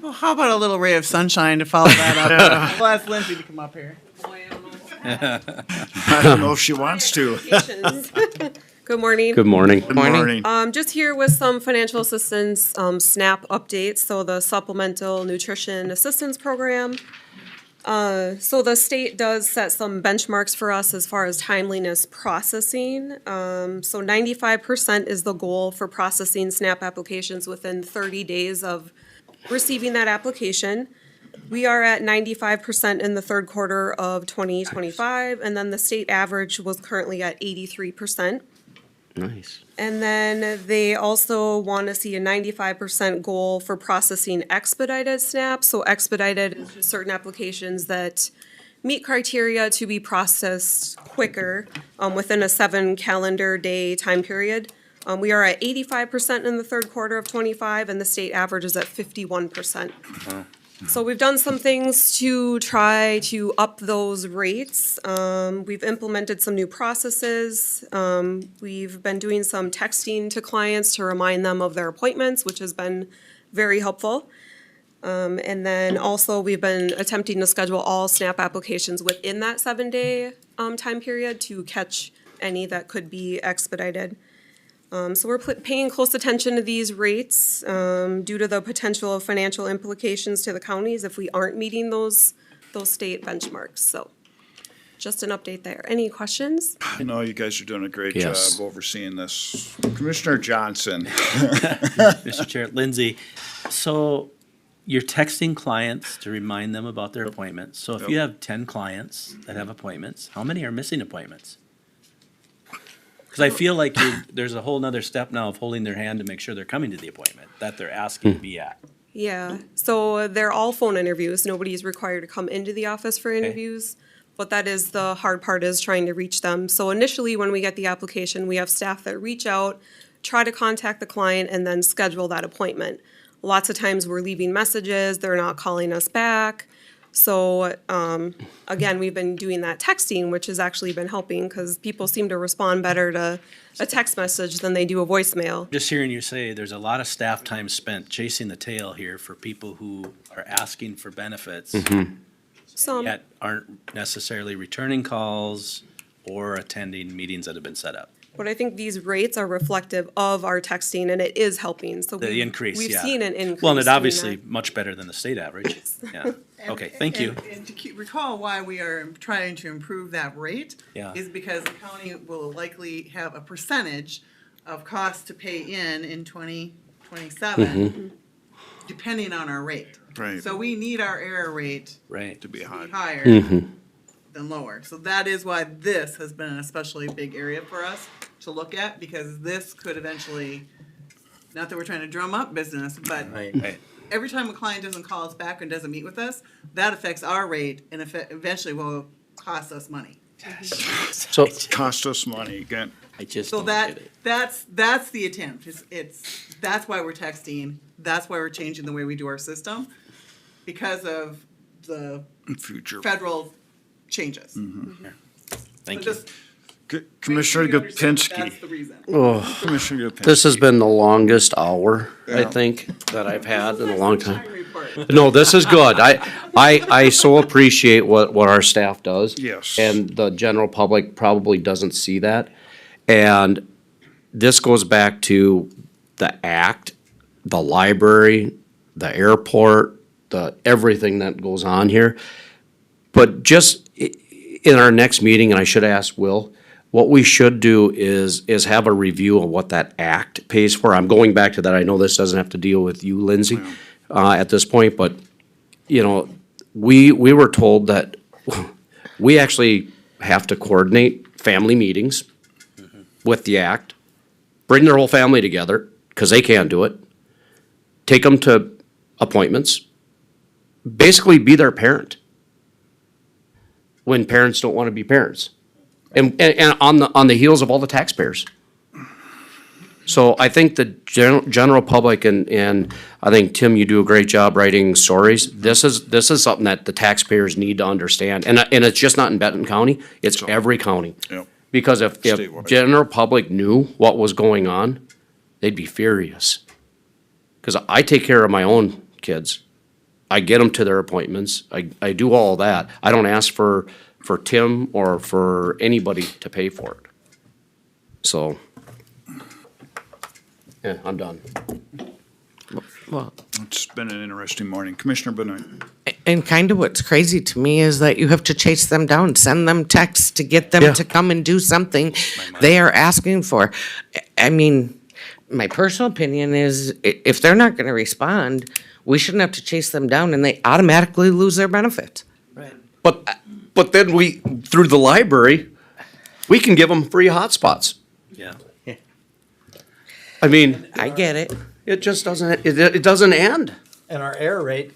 Well, how about a little ray of sunshine to follow that up? We'll ask Lindsay to come up here. I don't know if she wants to. Good morning. Good morning. Good morning. Just here with some financial assistance, SNAP updates, so the Supplemental Nutrition Assistance Program. So the state does set some benchmarks for us as far as timeliness processing. So 95% is the goal for processing SNAP applications within 30 days of receiving that application. We are at 95% in the third quarter of 2025, and then the state average was currently at 83%. Nice. And then they also want to see a 95% goal for processing expedited SNAP. So expedited is just certain applications that meet criteria to be processed quicker within a 7 calendar day time period. We are at 85% in the third quarter of 25, and the state average is at 51%. So we've done some things to try to up those rates. We've implemented some new processes. We've been doing some texting to clients to remind them of their appointments, which has been very helpful. And then also we've been attempting to schedule all SNAP applications within that 7-day time period to catch any that could be expedited. So we're paying close attention to these rates due to the potential financial implications to the counties if we aren't meeting those state benchmarks. So just an update there. Any questions? I know you guys are doing a great Yes. job overseeing this. Commissioner Johnson. Mr. Chair, Lindsay, so you're texting clients to remind them about their appointments. So if you have 10 clients that have appointments, how many are missing appointments? Because I feel like there's a whole nother step now of holding their hand to make sure they're coming to the appointment that they're asking to be at. Yeah, so they're all phone interviews. Nobody's required to come into the office for interviews. But that is the hard part, is trying to reach them. So initially, when we get the application, we have staff that reach out, try to contact the client, and then schedule that appointment. Lots of times we're leaving messages, they're not calling us back. So, again, we've been doing that texting, which has actually been helping because people seem to respond better to a text message than they do a voicemail. Just hearing you say there's a lot of staff time spent chasing the tail here for people who are asking for benefits, Some, yet aren't necessarily returning calls or attending meetings that have been set up. but I think these rates are reflective of our texting, and it is helping. So The increase, we've yeah. seen an increase. Well, and it doing obviously that. much better than the state average. Yeah. Okay, thank you. And to recall why we are trying to improve that rate Yeah. is because the county will likely have a percentage of cost to pay in 2027. depending on our rate. Right. So we need our error rate Right. To be high. higher than lower. So that is why this has been an especially big area for us to look at, because this could eventually, not that we're trying to drum up business, but Right. every time a client doesn't call us back and doesn't meet with us, that affects our rate and eventually will cost us money. So, Cost us money again. I just So don't get it. that's the attempt. That's why we're texting. That's why we're changing the way we do our system, because of the Future. federal changes. Thank So you. just Commissioner make sure you understand that Gopinski. That's the reason. oh, Commissioner Gopinski. this has been the longest hour, I Yeah. think, that I've had in a long time. Time report. No, this is good. I so appreciate what our staff does. Yes. And the general public probably doesn't see that. And this goes back to the act, the library, the airport, the, everything that goes on here. But just in our next meeting, and I should ask Will, what we should do is have a review of what that act pays for. I'm going back to that. I know this doesn't have to deal with you, Lindsay, at this point, but, you know, we were told that we actually have to coordinate family meetings with the act, bring their whole family together, because they can't do it, take them to appointments, basically be their parent when parents don't want to be parents. And on the heels of all the taxpayers. So I think the general public, and I think, Tim, you do a great job writing stories. This is something that the taxpayers need to understand. And it's just not in Benton County, it's every county. Yep. Because if Statewide. general public knew what was going on, they'd be furious. Because I take care of my own kids. I get them to their appointments. I do all that. I don't ask for Tim or for anybody to pay for it. So, yeah, I'm done. Well, It's been an interesting morning. Commissioner Benoit. and kind of what's crazy to me is that you have to chase them down, send them texts to get them Yeah. to come and do something they are asking for. I mean, my personal opinion is if they're not gonna respond, we shouldn't have to chase them down and they automatically lose their benefit. But then we, through the library, we can give them free hotspots. Yeah. I mean, I get it. it just doesn't, it doesn't end. And our error rate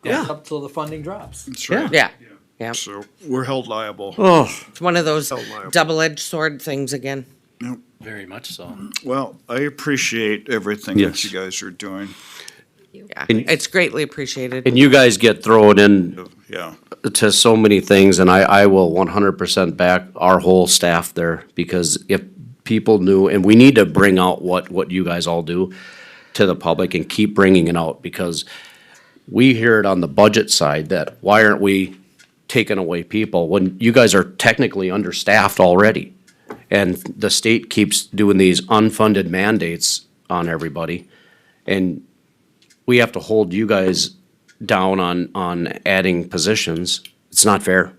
goes Yeah. up till the funding drops. That's right. Yeah, yeah. So we're held liable. Oh, It's one of those liable. double-edged sword things again. Yep. Very much so. Well, I appreciate everything that Yes. you guys are doing. Yeah, And- it's greatly appreciated. and you guys get thrown in Yeah. to so many things, and I will 100% back our whole staff there, because if people knew, and we need to bring out what you guys all do to the public and keep bringing it out, because we hear it on the budget side that why aren't we taking away people when you guys are technically understaffed already? And the state keeps doing these unfunded mandates on everybody, and we have to hold you guys down on adding positions. It's not fair.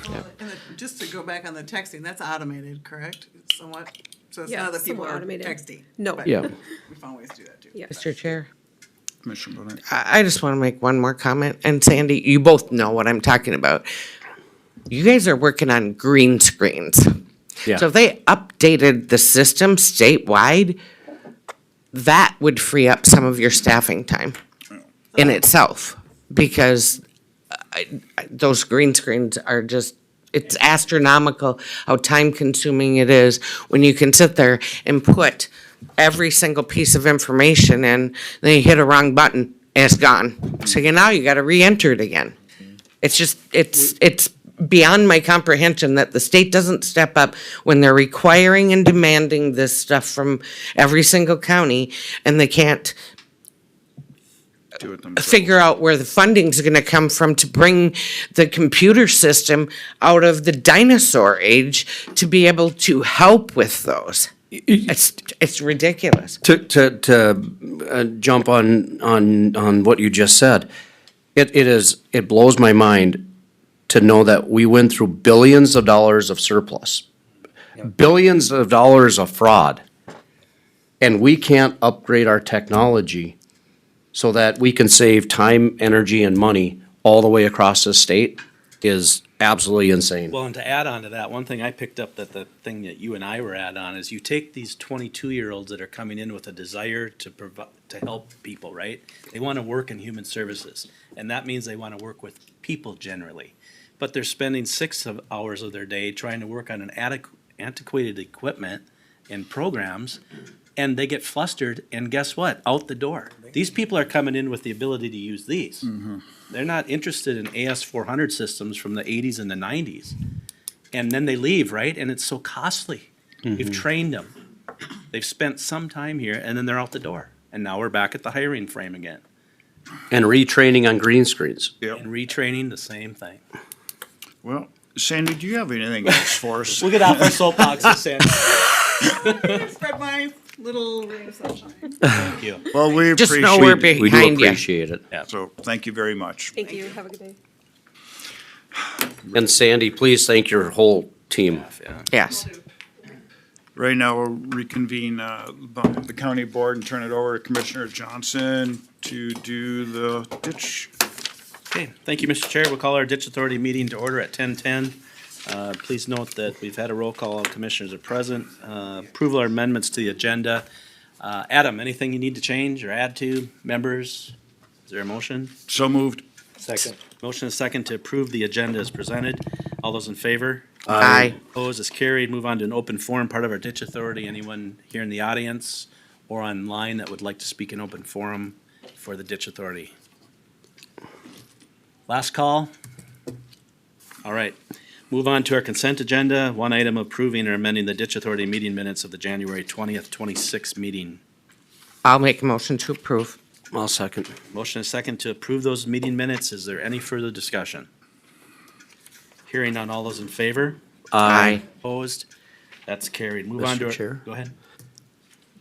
Well, and just to go back on the texting, that's automated, correct? Somewhat, so it's Yeah, not that people somewhat are automated. texting. No. but Yeah. We found ways to do that too. Yeah. Mr. Chair. Commissioner Benoit. I just want to make one more comment, and Sandy, you both know what I'm talking about. You guys are working on green screens. Yeah. So if they updated the system statewide, that would free up some of your staffing time in itself, because those green screens are just, it's astronomical how time-consuming it is when you can sit there and put every single piece of information in, then you hit a wrong button, and it's gone. So now you gotta re-enter it again. It's just, it's beyond my comprehension that the state doesn't step up when they're requiring and demanding this stuff from every single county, and they can't Do it themselves. figure out where the funding's gonna come from to bring the computer system out of the dinosaur age to be able to help with those. It's ridiculous. To jump on what you just said, it blows my mind to know that we went through billions of dollars of surplus, billions of dollars of fraud, and we can't upgrade our technology so that we can save time, energy, and money all the way across the state is absolutely insane. Well, and to add on to that, one thing I picked up that the thing that you and I were at on is you take these 22-year-olds that are coming in with a desire to provide, to help people, right? They want to work in human services, and that means they want to work with people generally. But they're spending 6 hours of their day trying to work on an antiquated equipment and programs, and they get flustered, and guess what? Out the door. These people are coming in with the ability to use these. They're not interested in AS400 systems from the 80s and the 90s. And then they leave, right? And it's so costly. You've trained them. They've spent some time here, and then they're out the door. And now we're back at the hiring frame again. And retraining on green screens. And retraining, the same thing. Well, Sandy, do you have anything else for us? We'll get off our soapboxes, Sandy. Spread my little ray of sunshine. Thank you. Well, we Just appreciate know we're it. We do behind you. appreciate it. So thank you very much. Thank you. Have a good day. And Sandy, please thank your whole team. Yes. Right now, we'll reconvene the county board and turn it over to Commissioner Johnson to do the ditch. Okay, thank you, Mr. Chair. We'll call our ditch authority meeting to order at 10:10. Please note that we've had a roll call, all commissioners are present. Approval or amendments to the agenda. Adam, anything you need to change or add to? Members, is there a motion? So moved. Second. Motion is second to approve the agenda as presented. All those in favor? Aye. Opposed is carried. Move on to an open forum, part of our ditch authority. Anyone here in the audience or online that would like to speak in open forum for the ditch authority? Last call? All right. Move on to our consent agenda. One item approving or amending the ditch authority meeting minutes of the January 20th, 26th meeting. I'll make a motion to approve. I'll second. Motion is second to approve those meeting minutes. Is there any further discussion? Hearing on all those in favor? Aye. Opposed? That's carried. Move on to Mr. our. Chair? Go ahead.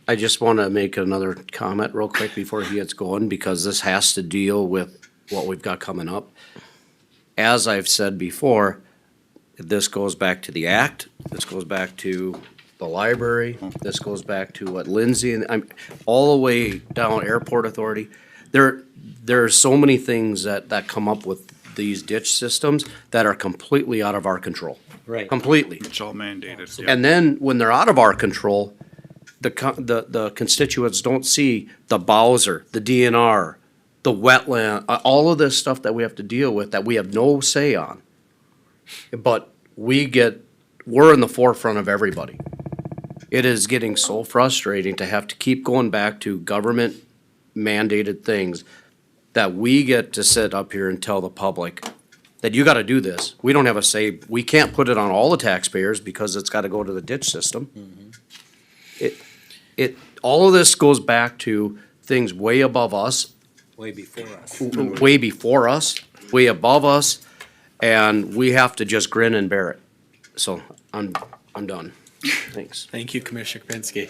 I just want to make another comment real quick before he gets going, because this has to deal with what we've got coming up. As I've said before, this goes back to the act, this goes back to the library, this goes back to what Lindsay and all the way down Airport Authority. There are so many things that come up with these ditch systems that are completely out of our control. Right. Completely. It's all mandated. Yeah. And then when they're out of our control, the constituents don't see the Bowser, the DNR, the wetland, all of this stuff that we have to deal with that we have no say on. But we're in the forefront of everybody. It is getting so frustrating to have to keep going back to government mandated things that we get to sit up here and tell the public that you gotta do this. We don't have a say. We can't put it on all the taxpayers because it's gotta go to the ditch system. All of this goes back to things way above us, Way before us. way before us, way above us, and we have to just grin and bear it. So I'm done. Thanks. Thank you, Commissioner Kapinski.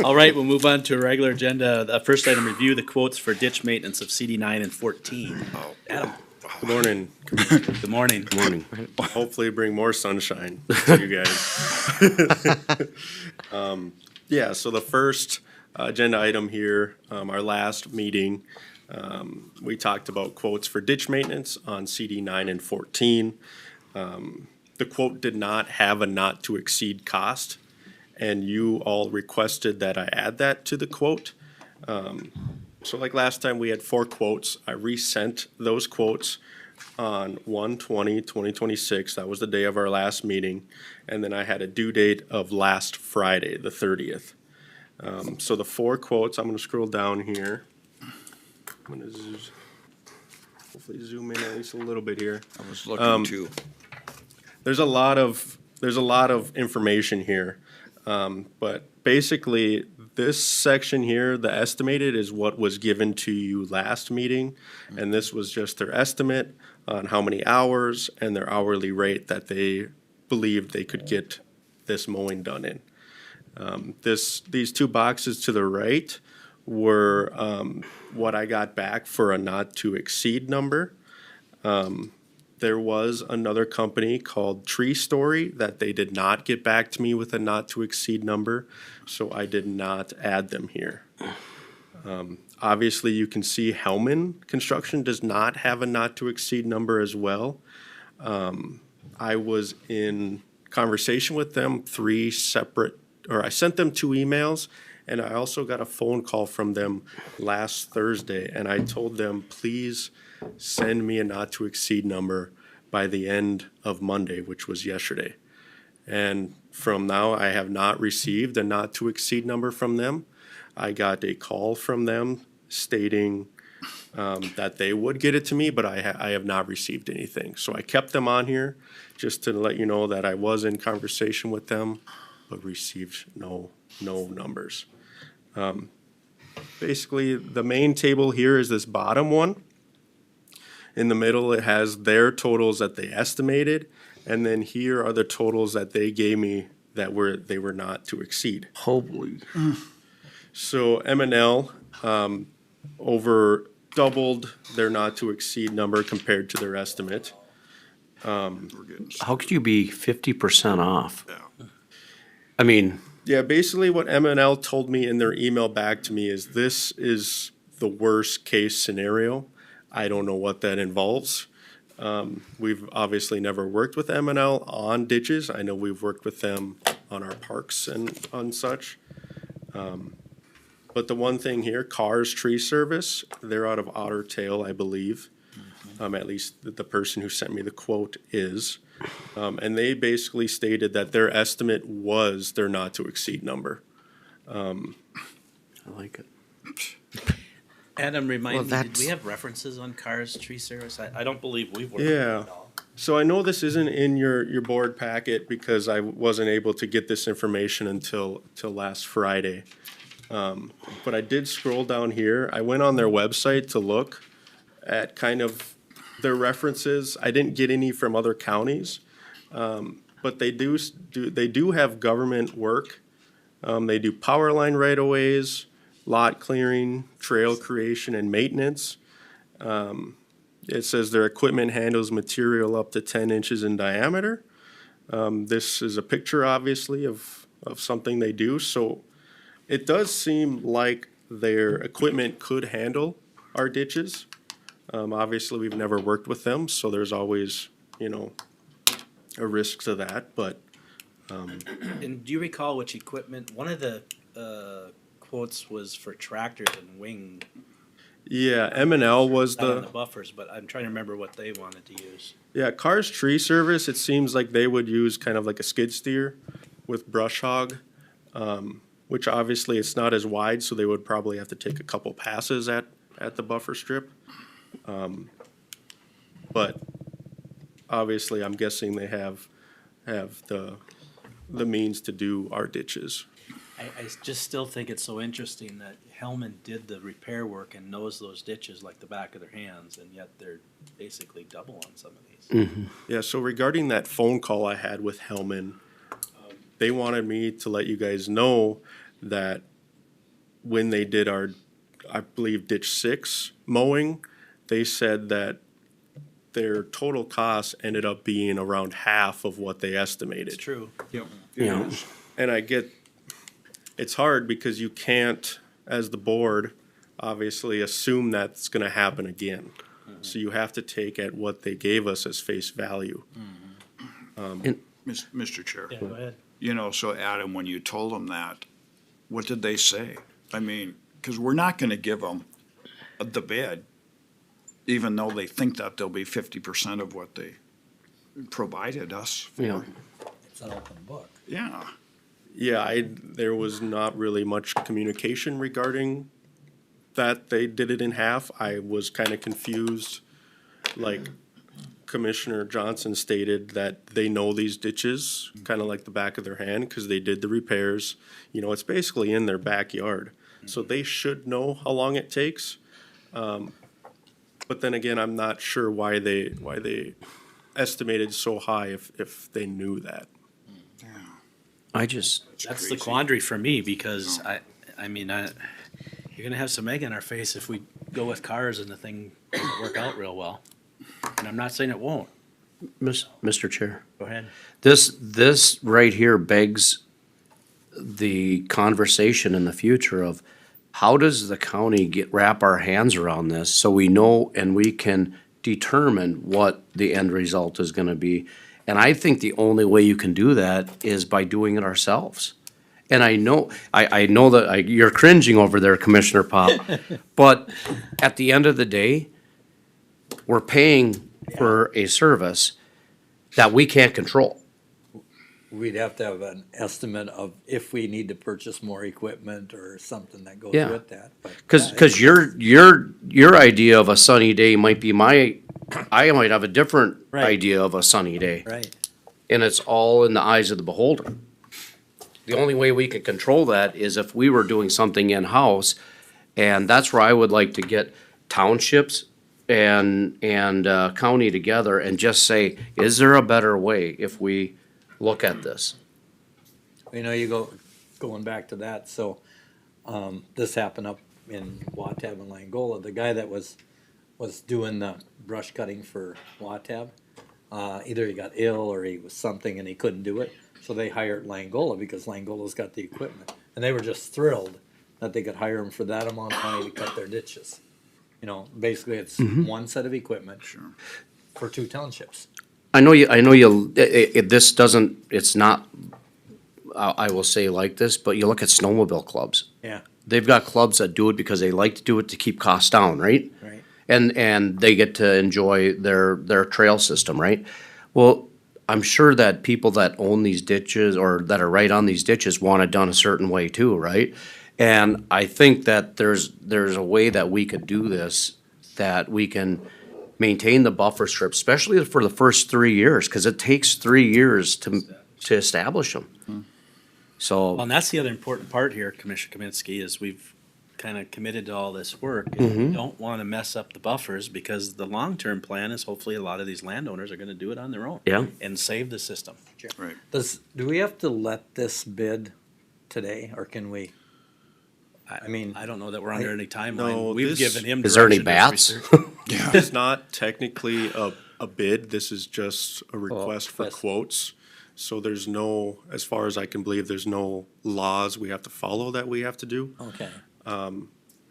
All right, we'll move on to a regular agenda. The first item, review the quotes for ditch maintenance of CD 9 and 14. Adam, Good morning. good morning. Good morning. Hopefully bring more sunshine to you guys. Yeah, so the first agenda item here, our last meeting, we talked about quotes for ditch maintenance on CD 9 and 14. The quote did not have a not to exceed cost, and you all requested that I add that to the quote. So like last time, we had 4 quotes. I resent those quotes on 1/20/2026. That was the day of our last meeting. And then I had a due date of last Friday, the 30th. So the 4 quotes, I'm gonna scroll down here. I'm gonna hopefully zoom in at least a little bit here. I was looking too. There's a lot of information here. But basically, this section here, the estimated, is what was given to you last meeting. And this was just their estimate on how many hours and their hourly rate that they believed they could get this mowing done in. These 2 boxes to the right were what I got back for a not to exceed number. There was another company called Tree Story that they did not get back to me with a not to exceed number, so I did not add them here. Obviously, you can see Hellman Construction does not have a not-to-exceed number as well. I was in conversation with them I sent them 2 emails, and I also got a phone call from them last Thursday, and I told them, please send me a not-to-exceed number by the end of Monday, which was yesterday. And from now, I have not received a not-to-exceed number from them. I got a call from them stating that they would get it to me, but I have not received anything. So I kept them on here just to let you know that I was in conversation with them, but received no numbers. Basically, the main table here is this bottom one. In the middle, it has their totals that they estimated, and then here are the totals that they gave me that they were not to exceed. Holy. So M&L over doubled their not to exceed number compared to their estimate. How could you be 50% off? Yeah. I mean, Yeah, basically what M&L told me in their email back to me is this is the worst case scenario. I don't know what that involves. We've obviously never worked with M&L on ditches. I know we've worked with them on our parks and on such. But the one thing here, Cars Tree Service, they're out of Otter Tail, I believe. At least the person who sent me the quote is. And they basically stated that their estimate was their not to exceed number. I like it. Adam, remind Well, me, did that's- we have references on Cars Tree Service? I don't believe we've worked with Yeah. them at all. So I know this isn't in your board packet because I wasn't able to get this information until last Friday. But I did scroll down here. I went on their website to look at kind of their references. I didn't get any from other counties. But they do have government work. They do power line right-of-ways, lot clearing, trail creation, and maintenance. It says their equipment handles material up to 10 inches in diameter. This is a picture, obviously, of something they do. So it does seem like their equipment could handle our ditches. Obviously, we've never worked with them, so there's always, a risk to that, but And do you recall which equipment, one of the quotes was for tractors and wing, yeah, M&L was not on the the, buffers, but I'm trying to remember what they wanted to use. yeah, Cars Tree Service, it seems like they would use kind of like a skid steer with brush hog, which obviously it's not as wide, so they would probably have to take a couple passes at the buffer strip. But obviously, I'm guessing they have the means to do our ditches. I just still think it's so interesting that Hellman did the repair work and knows those ditches like the back of their hands, and yet they're basically double on some of these. Yeah, so regarding that phone call I had with Hellman, they wanted me to let you guys know that when they did our, I believe, ditch 6 mowing, they said that their total cost ended up being around half of what they estimated. It's true. Yeah. And I get, it's hard because you can't, as the board, obviously assume that's gonna happen again. So you have to take at what they gave us as face value. Mr. Chair. Yeah, go ahead. So Adam, when you told them that, what did they say? I mean, because we're not gonna give them the bid, even though they think that they'll be 50% of what they provided us for. Yeah. It's an open book. Yeah. Yeah, there was not really much communication regarding that they did it in half. I was kind of confused. Like Commissioner Johnson stated that they know these ditches, kind of like the back of their hand, because they did the repairs. It's basically in their backyard. So they should know how long it takes. But then again, I'm not sure why they estimated so high if they knew that. That's the quandary for me, because I mean, you're gonna have some egg in our face if we go with cars and the thing doesn't work out real well. And I'm not saying it won't. Mr. Chair, Go ahead. this right here begs the conversation in the future of, how does the county wrap our hands around this so we know and we can determine what the end result is gonna be? And I think the only way you can do that is by doing it ourselves. And I know that you're cringing over there, Commissioner Pop, but at the end of the day, we're paying for a service that we can't control. We'd have to have an estimate of if we need to purchase more equipment or something that goes Yeah. with that. But Cause your idea of a sunny day might be I might have a different Right. idea of a sunny day. Right. And it's all in the eyes of the beholder. The only way we could control that is if we were doing something in-house, and that's where I would like to get townships and county together and just say, is there a better way if we look at this? You know, going back to that, so, this happened up in Watab and Langola. The guy that was doing the brush cutting for Watab, either he got ill or he was something and he couldn't do it. So they hired Langola because Langola's got the equipment. And they were just thrilled that they could hire him for that amount of money to cut their ditches. You know, basically it's one set of equipment for 2 townships. I know this doesn't, it's not, I will say like this, but you look at snowmobile clubs. Yeah. They've got clubs that do it because they like to do it to keep costs down, right? Right. And they get to enjoy their trail system, right? Well, I'm sure that people that own these ditches or that are right on these ditches want it done a certain way too, right? And I think that there's a way that we could do this, that we can maintain the buffer strip, especially for the first 3 years, because it takes 3 years to establish them. So. Well, and that's the other important part here, Commissioner Kaminsky, is we've kind of committed to all this work. And we don't want to mess up the buffers because the long-term plan is hopefully a lot of these landowners are going to do it on their own. Yeah. And save the system. Right. Do we have to let this bid today, or can we? I mean, I don't know that we're under any No, timeline. We've this- given him. Is there any direction as bats? research. It's not technically a bid, this is just a request for request. quotes. So there's no, as far as I can believe, there's no laws we have to follow that we have to do. Okay.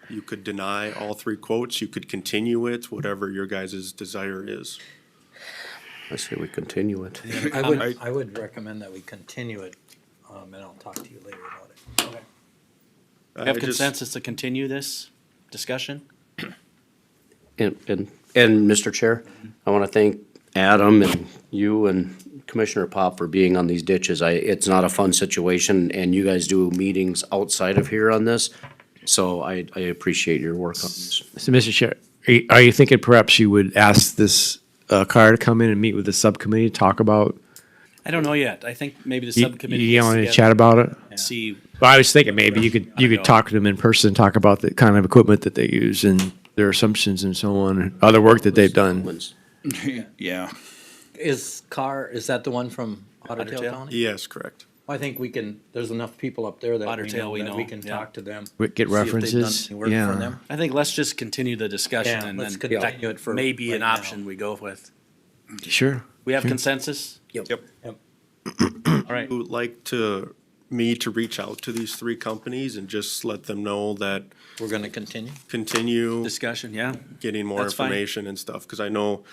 You could deny all 3 quotes, you could continue it, whatever your guys' desire is. I say we continue it. I would recommend that we continue it, and I'll talk to you later about it. Okay. We have I just- consensus to continue this discussion? And Mr. Chair, I want to thank Adam and you and Commissioner Pop for being on these ditches. It's not a fun situation, and you guys do meetings outside of here on this, so I appreciate your work on this. So, Mr. Chair, are you thinking perhaps you would ask this car to come in and meet with the subcommittee, talk about? I don't know yet. I think maybe the You subcommittee. you gets want to together chat about it? and See, Well, I was thinking maybe you I could know. talk to them in person, talk about the kind of equipment that they use and their assumptions and so on, and other work that they've done. Yeah. Is that the one from Otter Tail Tail? County? Yes, correct. I think there's enough people up there that Otter Tail we that know, we can yeah. talk to them. Get see if they've done references, any work for yeah. them. I think let's just continue the discussion Yeah, and let's then continue it for maybe right an now. option we go with. Sure. We have Sure. consensus? Yep. All right. Would like me to reach out to these 3 companies and just let them know that We're gonna continue. continue Discussion, yeah. getting more That's fine. information and stuff, because I know,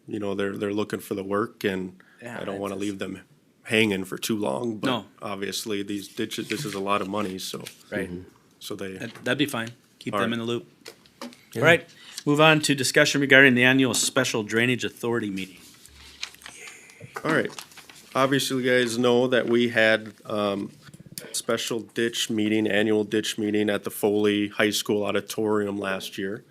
they're looking for the work, and Yeah, I don't want to it's- leave them hanging for too long, but No. obviously, these ditches, this is a lot of money, so. Right. So they, That'd be fine. Keep All them right. in the loop. All right. Move on to discussion regarding the annual Special Drainage Authority meeting. all right. Obviously, you guys know that we had, special ditch meeting, annual ditch meeting at the Foley High School Auditorium last year.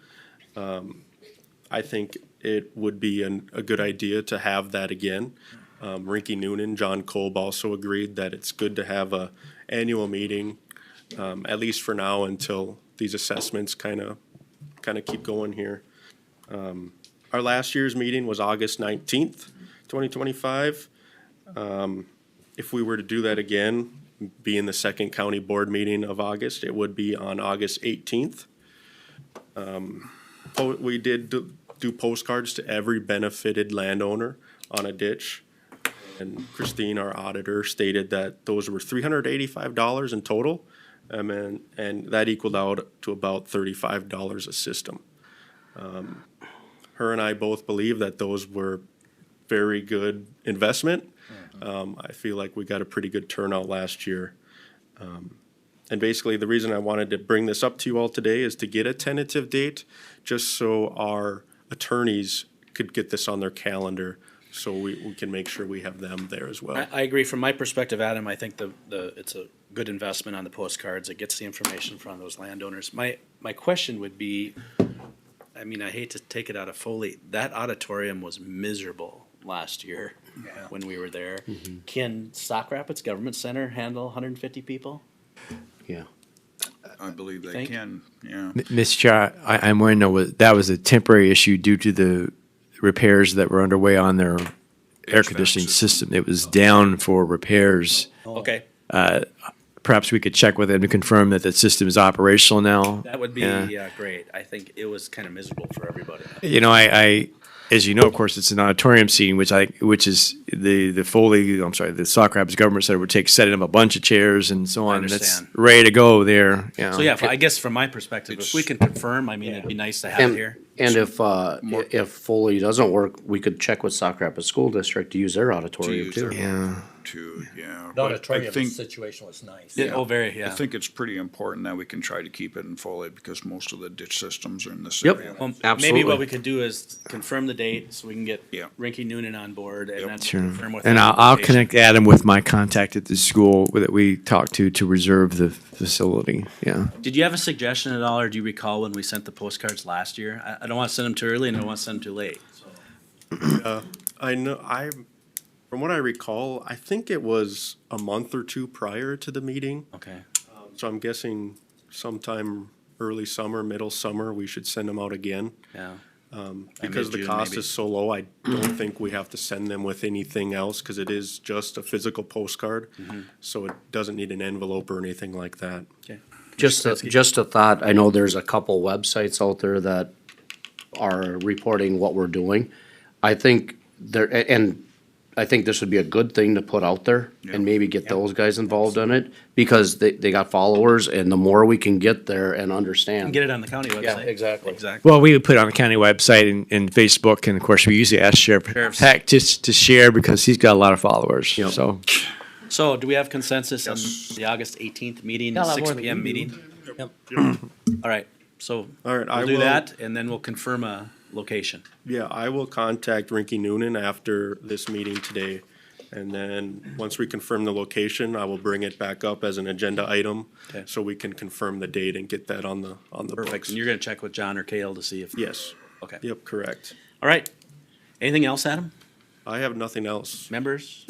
I think it would be a good idea to have that again. Ricky Noonan, John Kolb also agreed that it's good to have a annual meeting, at least for now, until these assessments kind of keep going here. Our last year's meeting was August 19th, 2025. If we were to do that again, being the second county board meeting of August, it would be on August 18th. We did do postcards to every benefited landowner on a ditch. And Christine, our auditor, stated that those were $385 in total. and that equaled out to about $35 a system. Her and I both believe that those were very good investment. I feel like we got a pretty good turnout last year. And basically, the reason I wanted to bring this up to you all today is to get a tentative date, just so our attorneys could get this on their calendar, so we can make sure we have them there as well. I agree. From my perspective, Adam, I think it's a good investment on the postcards. It gets the information from those landowners. My question would be, I mean, I hate to take it out of Foley, that auditorium was miserable last year when we were there. Can Sauk Rapids Government Center handle 150 people? Yeah. I believe they think? can, yeah. Mr. Chair, I'm wondering, that was a temporary issue due to the repairs that were underway on their air conditioning system. It was down for repairs. Okay, Perhaps we could check with them to confirm that the system is operational now. that would be Yeah. great. I think it was kind of miserable for everybody. You know, I as you know, of course, it's an auditorium seating, which is the Sauk Rapids Government Center would take setting up a bunch of chairs and so on. And it's understand. ready to go there. You know. So yeah, I guess from my perspective, if we can confirm, I mean, it'd be nice to have it here. And if Foley doesn't work, we could check with Sauk Rapids School District to use their auditorium use too. their- Yeah. Yeah. The But I auditorium think, situation was nice. Yeah, oh, very, I yeah. think it's pretty important that we can try to keep it in Foley, because most of the ditch systems are in this Yep. area. Well, maybe Absolutely. what we could do is confirm the date so we can get Yeah. Rinky Noonan on board and then Sure. confirm with. And them I'll location. connect Adam with my contact at the school that we talked to reserve the facility. Yeah. Did you have a suggestion at all, or do you recall when we sent the postcards last year? I don't want to send them too early and I don't want to send them too late. From what I recall, I think it was a month or two prior to the meeting. Okay. So I'm guessing sometime early summer, middle summer, we should send them out again. Yeah. Because the mid-June, cost maybe. is so low, I don't think we have to send them with anything else, because it is just a physical postcard. So it doesn't need an envelope or anything like that. Okay. Just a thought, I know there's a couple websites out there that are reporting what we're doing. I think I think this would be a good thing to put out there and maybe get those guys involved in it, because they got followers, and the more we can get there and understand. Get it on the county website. Yeah, exactly. Exactly. Well, we would put it on the county website and Facebook, and of course, we usually ask Sheriff Heck to share because he's got a lot of followers. Yep. So So do we have consensus on the August 18th meeting, Got a lot 6 more than PM you do. meeting? All right, so All right, I we'll do will- that and then we'll confirm a location. Yeah, I will contact Rinky Noonan after this meeting today. And then, once we confirm the location, I will bring it back up as an agenda item, Okay. so we can confirm the date and get that on the Perfect. books. And you're gonna check with John or Kale to see if. Yes, Okay. yep, correct. All right. Anything else, Adam? I have nothing else. Members?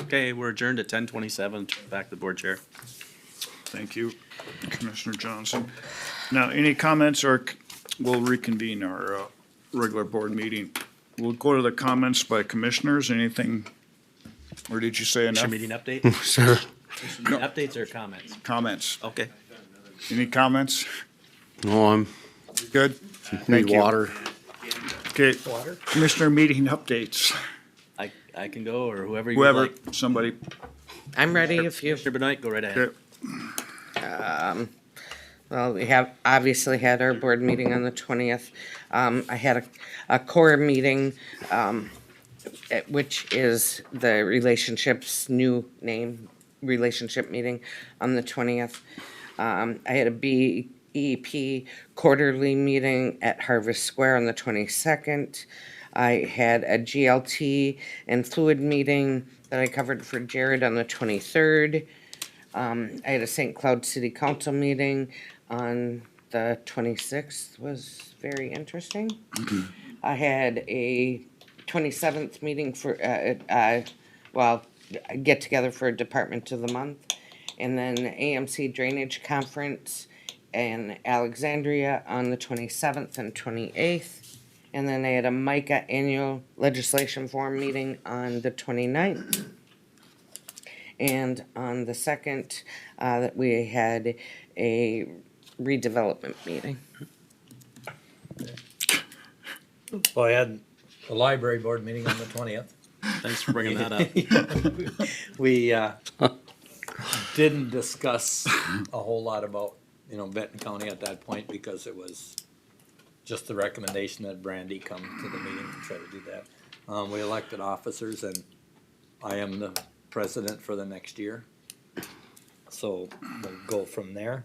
Okay, we're adjourned at 10:27. Back to the board chair. Thank you, Commissioner Johnson. Now, any comments, or we'll reconvene our regular board meeting. We'll go to the comments by commissioners. Anything, or did you say enough? Commissioner meeting update? sure. Updates or comments? Comments. Okay. Any comments? No, I'm, Good? need Thank you. water. Okay, commissioner meeting updates. I can go, or whoever you would Whoever, like. somebody. I'm ready if you. Commissioner Benoit, go right ahead. Okay. Well, we have obviously had our board meeting on the 20th. I had a core meeting, which is the relationships new name, relationship meeting on the 20th. I had a BEP quarterly meeting at Harvest Square on the 22nd. I had a GLT and fluid meeting that I covered for Jared on the 23rd. I had a St. Cloud City Council meeting on the 26th, was very interesting. I had a 27th meeting for, get together for Department of the Month. And then AMC Drainage Conference in Alexandria on the 27th and 28th. And then I had a MICA Annual Legislation Forum meeting on the 29th. And on the 2nd, that we had a redevelopment meeting. Well, I had a library board meeting on the 20th. Thanks for bringing that up. We, didn't discuss a whole lot about, Benton County at that point because it was just the recommendation that Brandy come to the meeting and try to do that. We elected officers and I am the president for the next year. So we'll go from there.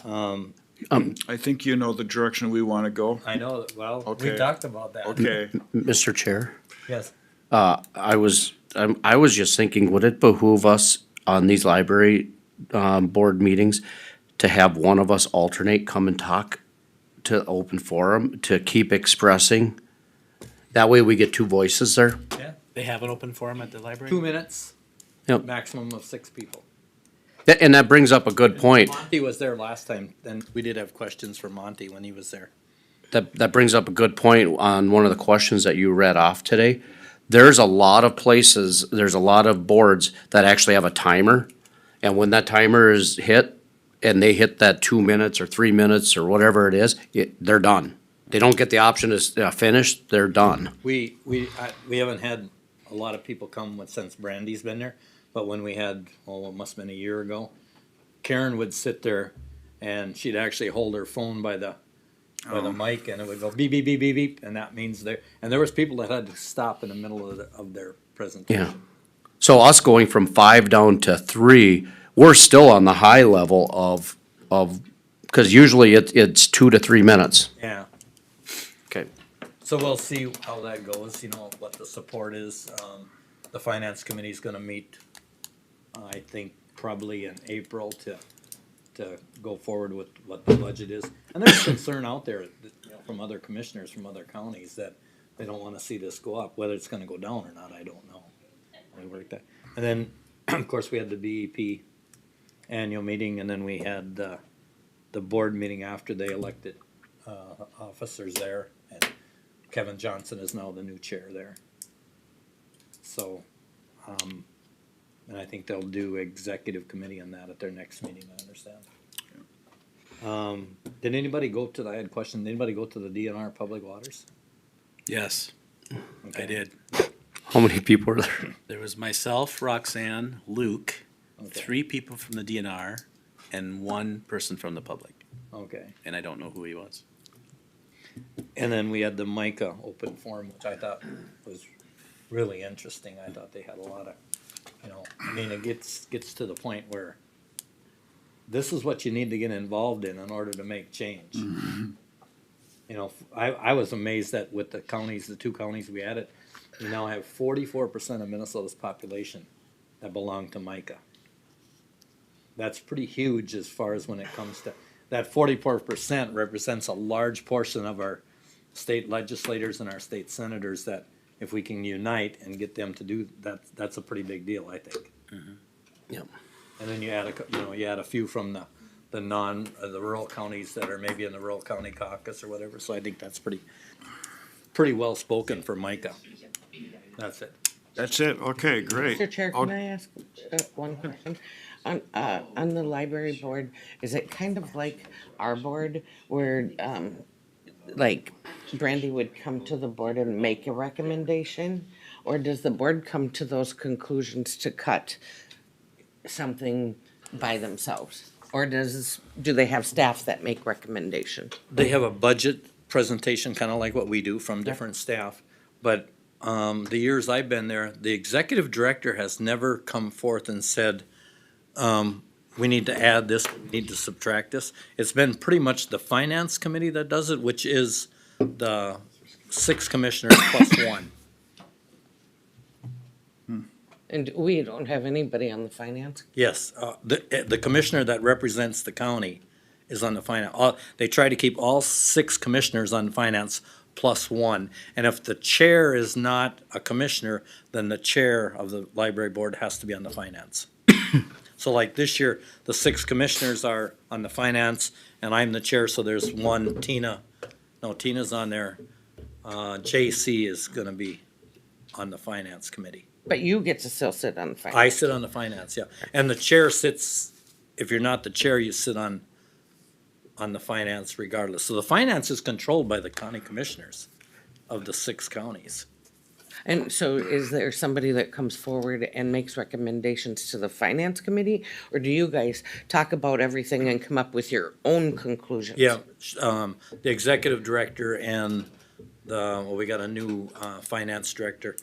I think you know the direction we want to go. I know, that. Well, we Okay. talked about that. Okay. Mr. Chair, Yes. I was just thinking, would it behoove us on these library, board meetings to have one of us alternate come and talk to open forum to keep expressing? That way we get two voices there. Yeah. They have an open forum at the library? 2 minutes. Yep. Maximum of 6 people. And that brings up a good point. Monty was there last time, and we did have questions for Monty when he was there. That brings up a good point on one of the questions that you read off today. There's a lot of places, there's a lot of boards that actually have a timer. And when that timer is hit and they hit that 2 minutes or 3 minutes or whatever it is, they're done. They don't get the option to finish, they're done. We haven't had a lot of people come since Brandy's been there, but when we had, it must have been a year ago, Karen would sit there and she'd actually hold her phone by the mic and it would go beep, beep, beep, beep, beep, and that means there was people that had to stop in the middle of their presentation. Yeah. So us going from 5 down to 3, we're still on the high level of, cause usually it's 2 to 3 minutes. Yeah. Okay. So we'll see how that goes, what the support is. The finance committee's gonna meet, I think, probably in April to go forward with what the budget is. And there's concern out there, from other commissioners from other counties that they don't wanna see this go up. Whether it's gonna go down or not, I don't know. We worked that. And then, of course, we had the BEP annual meeting, and then we had, the board meeting after they elected, officers there. And Kevin Johnson is now the new chair there. So, and I think they'll do executive committee on that at their next meeting, I understand. Did anybody go to I had a question, did anybody go to the DNR Public Waters? Yes, I did. How many people were there? There was myself, Roxanne, Luke, Okay. 3 people from the DNR, and 1 person from the public, Okay. and I don't know who he was. And then we had the MICA open forum, which I thought was really interesting. I thought they had a lot of, it gets to the point where this is what you need to get involved in order to make change. I was amazed that with the 2 counties we added, we now have 44% of Minnesota's population that belong to MICA. That's pretty huge as far as when it comes to, that 44% represents a large portion of our state legislators and our state senators that if we can unite and get them to do that, that's a pretty big deal, I think. Yep. And then you add a few from the rural counties that are maybe in the rural county caucus or whatever, so I think that's pretty well spoken for Micah. That's it. That's it, okay, great. Mr. Chair, can I ask one question? On the library board, is it kind of like our board where, like Brandy would come to the board and make a recommendation? Or does the board come to those conclusions to cut something by themselves? Or do they have staff that make recommendations? They have a budget presentation, kind of like what we do from different staff, but the years I've been there, the executive director has never come forth and said, we need to add this, we need to subtract this. It's been pretty much the finance committee that does it, which is the 6 commissioners plus 1. And we don't have anybody on the finance? Yes, the commissioner that represents the county is on the finance. They try to keep all 6 commissioners on finance plus 1. And if the chair is not a commissioner, then the chair of the library board has to be on the finance. So like this year, the 6 commissioners are on the finance and I'm the chair, so there's 1, Tina's on there. JC is gonna be on the finance committee. But you get to still sit on the finance? I sit on the finance, yeah. And the chair sits, if you're not the chair, you sit on the finance regardless. So the finance is controlled by the county commissioners of the 6 counties. And so is there somebody that comes forward and makes recommendations to the finance committee? Or do you guys talk about everything and come up with your own conclusions? Yeah, the executive director and well, we got a new, finance director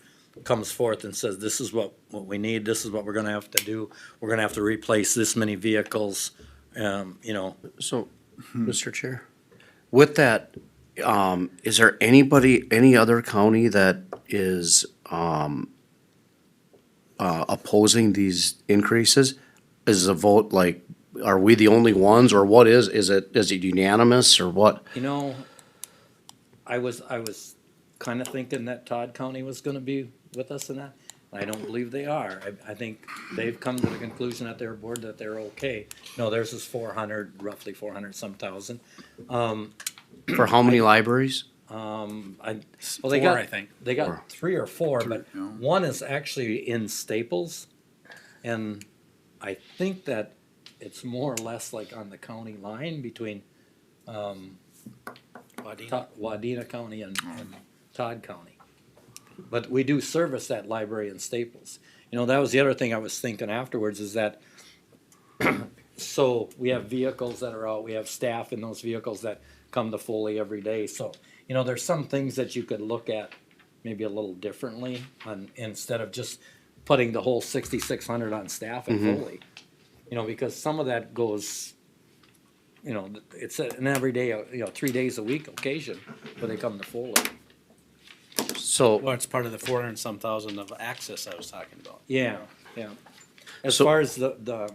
comes forth and says, this is what we need, this is what we're gonna have to do. We're gonna have to replace this many vehicles, you know. So, Mr. Chair, with that, is there any other county that is, opposing these increases? Is the vote like, are we the only ones, or what is it unanimous, or what? You know, I was kinda thinking that Todd County was gonna be with us in that. I don't believe they are. I think they've come to the conclusion at their board that they're okay. No, theirs is 400, roughly 400 some thousand. For how many libraries? Well, they Four, got, I think. they got 3 or 4, but yeah. one is actually in Staples. And I think that it's more or less like on the county line between, Wadena County and Todd County. But we do service that library in Staples. You know, that was the other thing I was thinking afterwards is that, so we have vehicles that are out, we have staff in those vehicles that come to Foley every day. So, you know, there's some things that you could look at maybe a little differently instead of just putting the whole 6,600 on staff in Foley. You know, because some of that goes, you know, it's an everyday, you know, 3 days a week occasion where they come to Foley. So, Well, it's part of the 400 and some thousand of access I was talking about. Yeah, yeah. As So- far as the,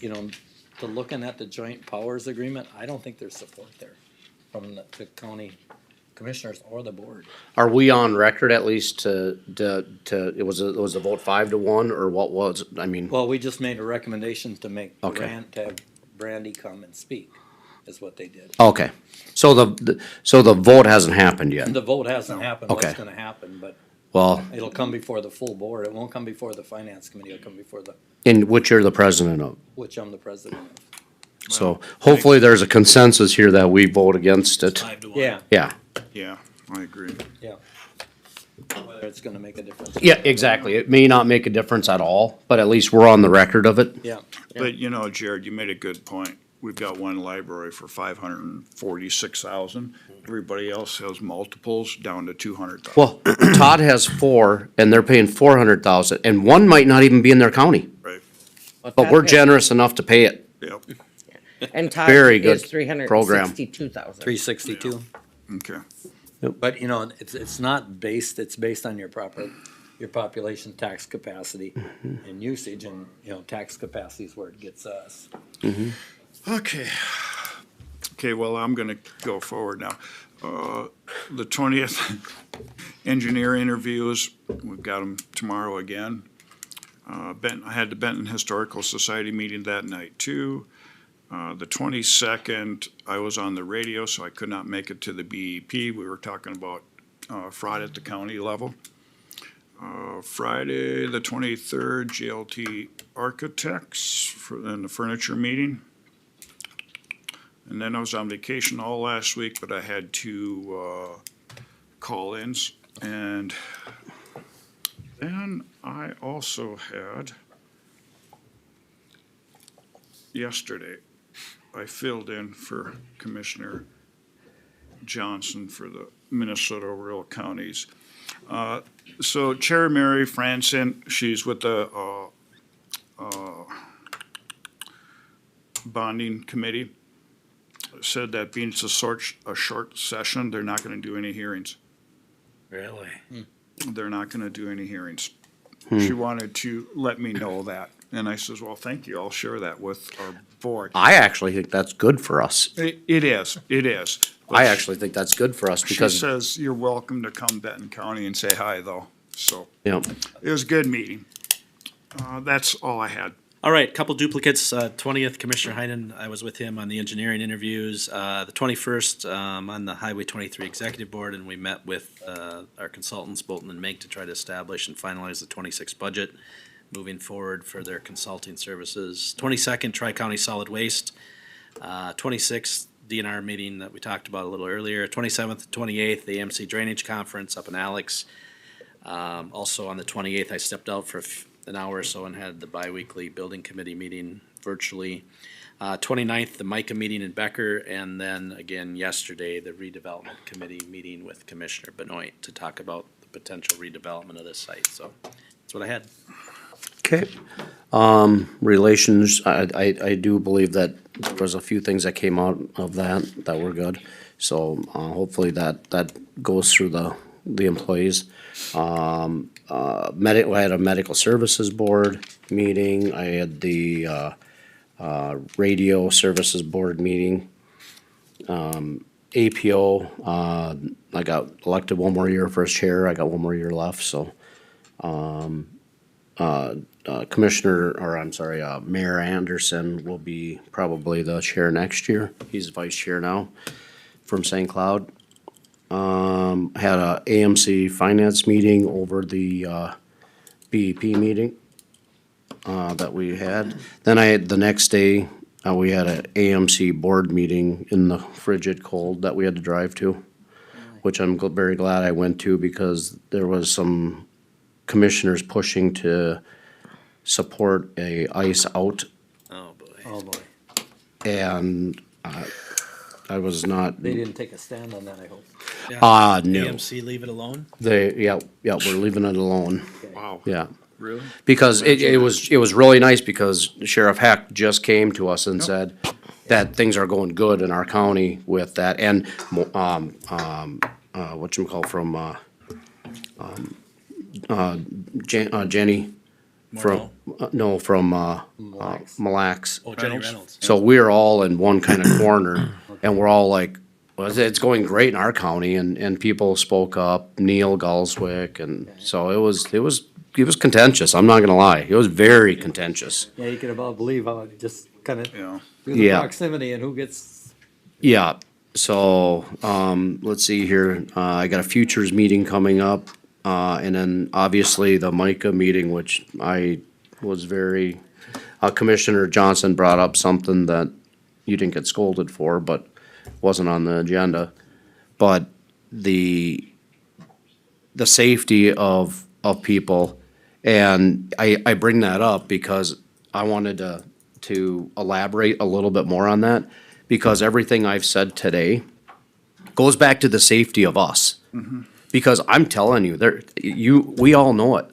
you know, the looking at the joint powers agreement, I don't think there's support there from the county commissioners or the board. are we on record at least it was the vote 5-1, or what was, I mean, Well, we just made a recommendation to make Okay. to have Brandy come and speak, is what they did. okay. So the vote hasn't happened yet? And the vote hasn't happened, what's Okay. gonna happen, but Well, it'll come before the full board. It won't come before the finance committee, it'll come before in which you're the president of. which I'm the president of. So hopefully there's a consensus here that we vote against it. 5-1. Yeah, Yeah, Yeah, I agree. yeah. Whether it's gonna make a difference. yeah, exactly. It may not make a difference at all, but at least we're on the record of it. Yeah. But you know, Jared, you made a good point. We've got one library for 546,000. Everybody else has multiples down to 200,000. Well, Todd has 4 and they're paying 400,000, and one might not even be in their county, Right, but we're generous enough to pay it. yep, And Todd Very good is 362,000. program. 362. okay. But, you know, it's not based, it's based on your population tax capacity and usage, and, you know, tax capacity is where it gets us. Okay. Okay, well, I'm gonna go forward now. The 20th engineer interviews, we've got them tomorrow again. I had the Benton Historical Society meeting that night too. The 22nd, I was on the radio, so I could not make it to the BEP. We were talking about fraud at the county level. Friday, the 23rd, GLT Architects in the furniture meeting. And then I was on vacation all last week, but I had 2 call-ins. And then I also had, yesterday, I filled in for Commissioner Johnson for the Minnesota Rural Counties. So Chair Mary Franson, she's with the bonding committee, said that being it's a short session, they're not gonna do any hearings. Really? They're not gonna do any hearings. She wanted to let me know that, and I says, well, thank you, I'll share that with our board. I actually think that's good for us. It is. I actually think that's good for us She because, says, you're welcome to come Benton County and say hi, though, so, you know, it was a good meeting. That's all I had. All right, couple duplicates. 20th, Commissioner Heinen, I was with him on the engineering interviews. The 21st, on the Highway 23 Executive Board, and we met with our consultants, Bolton and Mink, to try to establish and finalize the 26 budget moving forward for their consulting services. 22nd, Tri-County Solid Waste. 26th, DNR meeting that we talked about a little earlier. 27th, 28th, the AMC Drainage Conference up in Alex. Also on the 28th, I stepped out for an hour or so and had the biweekly building committee meeting virtually. 29th, the MICA meeting in Becker, and then again yesterday, the redevelopment committee meeting with Commissioner Benoit to talk about the potential redevelopment of this site. So that's what I had. Okay. Relations, I do believe that there was a few things that came out of that were good. So, hopefully that goes through the employees. I had a medical services board meeting. I had the, radio services board meeting. APO, I got elected one more year for as chair. I got one more year left, so, Mayor Anderson will be probably the chair next year. He's vice chair now from St. Cloud. Had a AMC finance meeting over the, BEP meeting, that we had. Then the next day, we had an AMC board meeting in the frigid cold that we had to drive to, which I'm very glad I went to because there was some commissioners pushing to support a ice out, Oh, boy. Oh, boy. and I was not. They didn't take a stand on that, I hope. No. AMC, leave it alone? Yeah, we're leaving it alone. Wow. Yeah. Really? Because it was really nice because Sheriff Heck just came to us and said that things are going good in our county with that, and whatchamacallit from Jenny from Mille Lacs. Oh, Jenny Reynolds. So we're all in one kind of corner, and we're all like, well, it's going great in our county, and people spoke up, Neil Galswick, and so it was contentious, I'm not gonna lie, it was very contentious. Yeah, you can about believe how it just kind of, Yeah. through the Yeah. proximity and who gets, Yeah, so, let's see here, I got a futures meeting coming up, and then obviously the MICA meeting, which I was very, Commissioner Johnson brought up something that you didn't get scolded for, but wasn't on the agenda. But the safety of people, and I bring that up because I wanted to elaborate a little bit more on that, because everything I've said today goes back to the safety of us. Because I'm telling you, we all know it.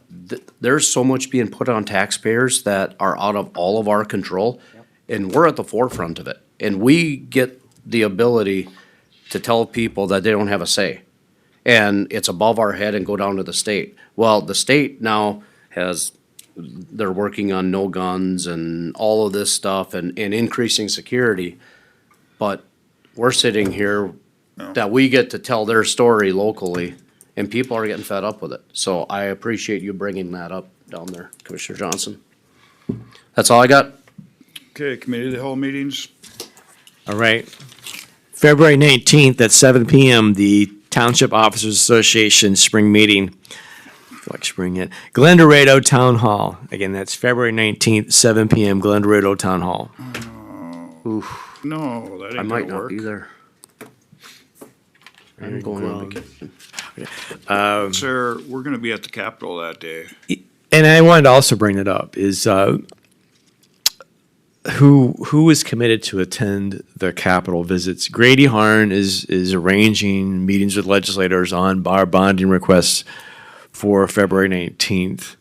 There's so much being put on taxpayers that are out of all of our control, and we're at the forefront of it. And we get the ability to tell people that they don't have a say. And it's above our head and go down to the state. Well, the state now they're working on no guns and all of this stuff and increasing security. But we're sitting here that we get to tell their story locally, and people are getting fed up with it. So I appreciate you bringing that up down there, Commissioner Johnson. That's all I got. Okay, committee of the whole meetings. All right. February 19th at 7 PM, the Township Officers Association spring meeting. I feel like spring yet. Glen Dorado Town Hall. Again, that's February 19th, 7 PM, Glen Dorado Town Hall. No, that I ain't might gonna not work. be there. I'm going on vacation. Sir, we're gonna be at the Capitol that day. And I wanted to also bring it up is who is committed to attend the Capitol visits? Grady Harn is arranging meetings with legislators on our bonding requests for February 19th.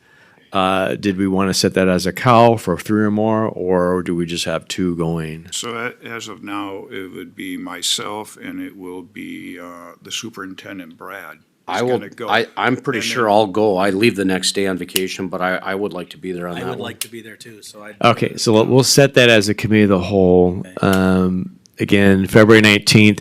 Did we want to set that as a call for 3 or more, or do we just have 2 going? So as of now, it would be myself and it will be the superintendent, Brad. is I will, gonna go. I'm pretty And sure then- I'll go. I leave the next day on vacation, but I would like to be there on I that would one. like to be there too, so I. Okay, so we'll set that as a committee of the whole. Again, February 19th.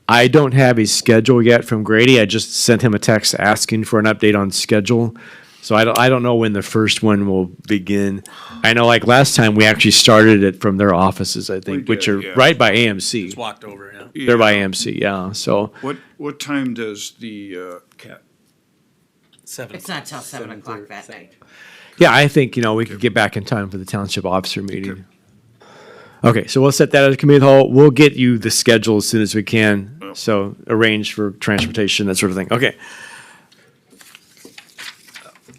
I don't have his schedule yet from Grady. I just sent him a text asking for an update on schedule. So I don't know when the first one will begin. I know like last time we actually started it from their offices, I think, which did, are yeah. right by AMC. Just walked over, yeah. They're by AMC, yeah. So What time does the cat? 7 It's not till 7 o'clock that night. yeah, I think we could get back in time for the township officer meeting. Okay, so we'll set that as a committee of the whole. We'll get you the schedule as soon as we can. So arrange for transportation, that sort of thing. Okay.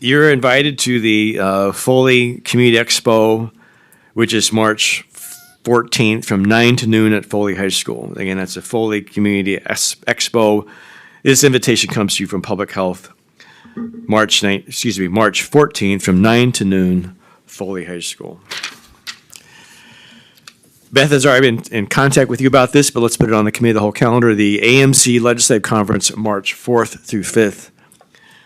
you're invited to the Foley Community Expo, which is March 14th from 9 to noon at Foley High School. Again, that's a Foley Community Expo. This invitation comes to you from Public Health. March 14th from 9 to noon, Foley High School. Beth has already been in contact with you about this, but let's put it on the committee of the whole calendar. The AMC Legislative Conference, March 4th through 5th,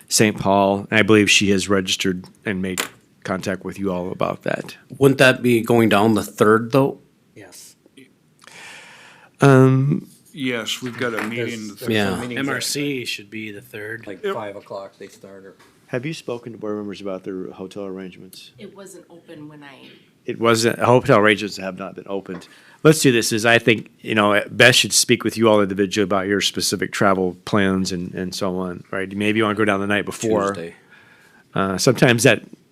St. Paul. I believe she has registered and made contact with you all about that. Wouldn't that be going down the 3rd, though? Yes. Yes, we've got a meeting. Yeah. MRC should be the 3rd. Like 5 o'clock they start, or Have you spoken to board members about their hotel arrangements? It wasn't open when It wasn't, hotel arrangements have not been opened. Let's do this, is I think, Beth should speak with you all individually about your specific travel plans and so on, right? Maybe you want to go down the night before. Tuesday. Sometimes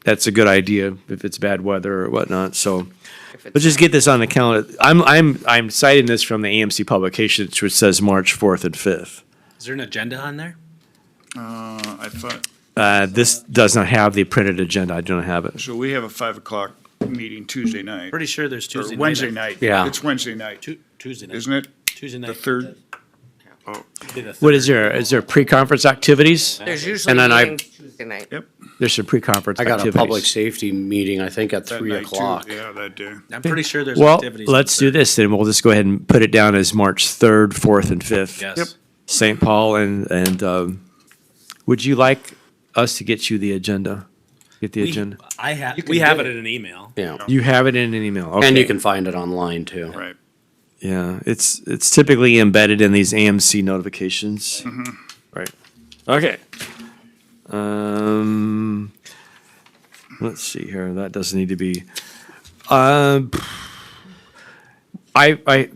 that's a good idea if it's bad weather or whatnot, so. Let's just get this on the calendar. I'm citing this from the AMC publications, which says March 4th and 5th. Is there an agenda on there? I thought, This does not have the printed agenda. I do not have it. so we have a 5 o'clock meeting Tuesday night. Pretty sure there's Or Tuesday night. Wednesday night. Yeah. It's Wednesday night, Tuesday night. isn't it? Tuesday night. The 3rd? Be the What 3rd. is there? Is there pre-conference activities? There's usually And then I- meetings Tuesday night. Yep. There's some pre-conference I got activities. a public safety meeting, I think, at That 3 night too. o'clock. Yeah, that day. I'm pretty sure there's Well, activities. on let's the do 3rd. this, then we'll just go ahead and put it down as March 3rd, 4th, and 5th. Yes. Yep. St. Paul, and would you like us to get you the agenda? Get the agenda? We have it in an email. Yeah. You have it in an email, okay. And you can find it online, too. Right. Yeah, it's typically embedded in these AMC notifications. Right. Okay. Let's see here. That doesn't need to be.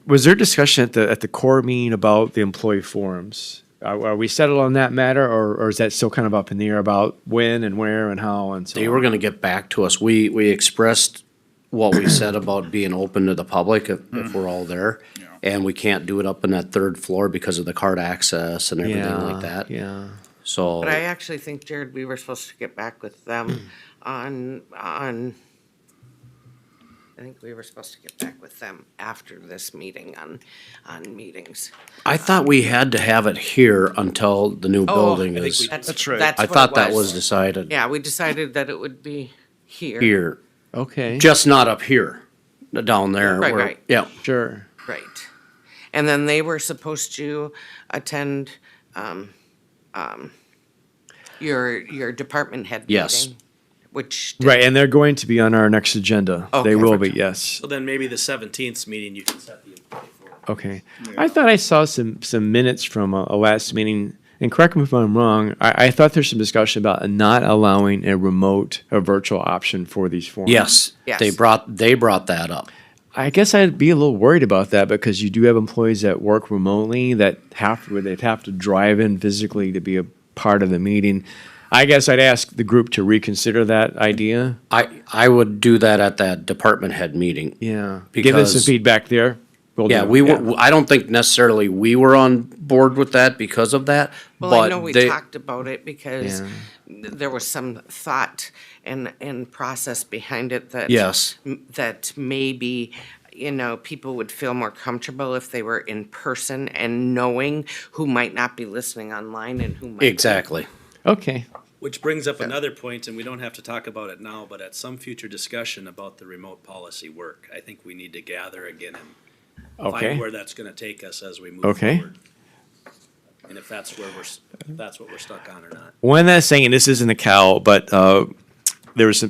Was there discussion at the core meeting about the employee forums? Are we settled on that matter, or is that still kind of up in the air about when and where and how and so on? They were gonna get back to us. We expressed what we said about being open to the public if we're all there. And we can't do it up in that 3rd floor because of the card access and everything like that. Yeah. So, But I actually think, Jared, we were supposed to get back with them on, I think we were supposed to get back with them after this meeting on meetings. I thought we had to have it here until the new building is That's right. That's I what thought it that was decided Yeah, we decided that it would be here. here, Okay. just not up here, down there. Right, where- right. Yeah, Sure. Right. And then they were supposed to attend, your department head Yes. meeting, which. Right, and they're going to be on our next agenda. They Okay. will be, yes. So then maybe the 17th meeting, you can set the employee forum. Okay. I thought I saw some minutes from a last meeting, and correct me if I'm wrong, I thought there's some discussion about not allowing a virtual option for these forums. yes, Yes. they brought that up. I guess I'd be a little worried about that because you do have employees that work remotely where they'd have to drive in physically to be a part of the meeting. I guess I'd ask the group to reconsider that idea. I would do that at that department head meeting. Yeah. Give us some Because- feedback there. We'll Yeah, do. we were, I don't think necessarily we were on board with that because of that, Well, I know but we they, talked about it because there was some thought and process behind it that. Yes. That maybe, people would feel more comfortable if they were in person and knowing who might not be listening online and who might. be. exactly. Okay. Which brings up another point, and we don't have to talk about it now, but at some future discussion about the remote policy work, I think we need to gather again and Okay. find where that's gonna take us as we move Okay. forward. And if that's what we're stuck on or not. One last thing, and this isn't a cow, but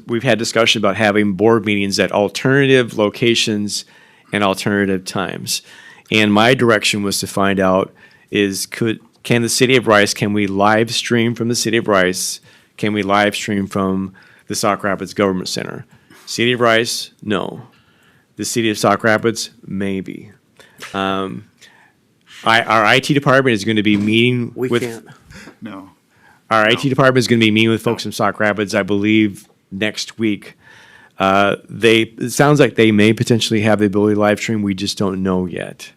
we've had discussion about having board meetings at alternative locations and alternative times. And my direction was to find out can the city of Rice, can we live stream from the city of Rice? Can we live stream from the Sauk Rapids Government Center? City of Rice, no. The city of Sauk Rapids, maybe. Our IT department is going to be meeting We with. can't. No. Our IT department is going to be meeting with folks from Sauk Rapids, I believe, next week. It sounds like they may potentially have the ability to live stream. We just don't know yet.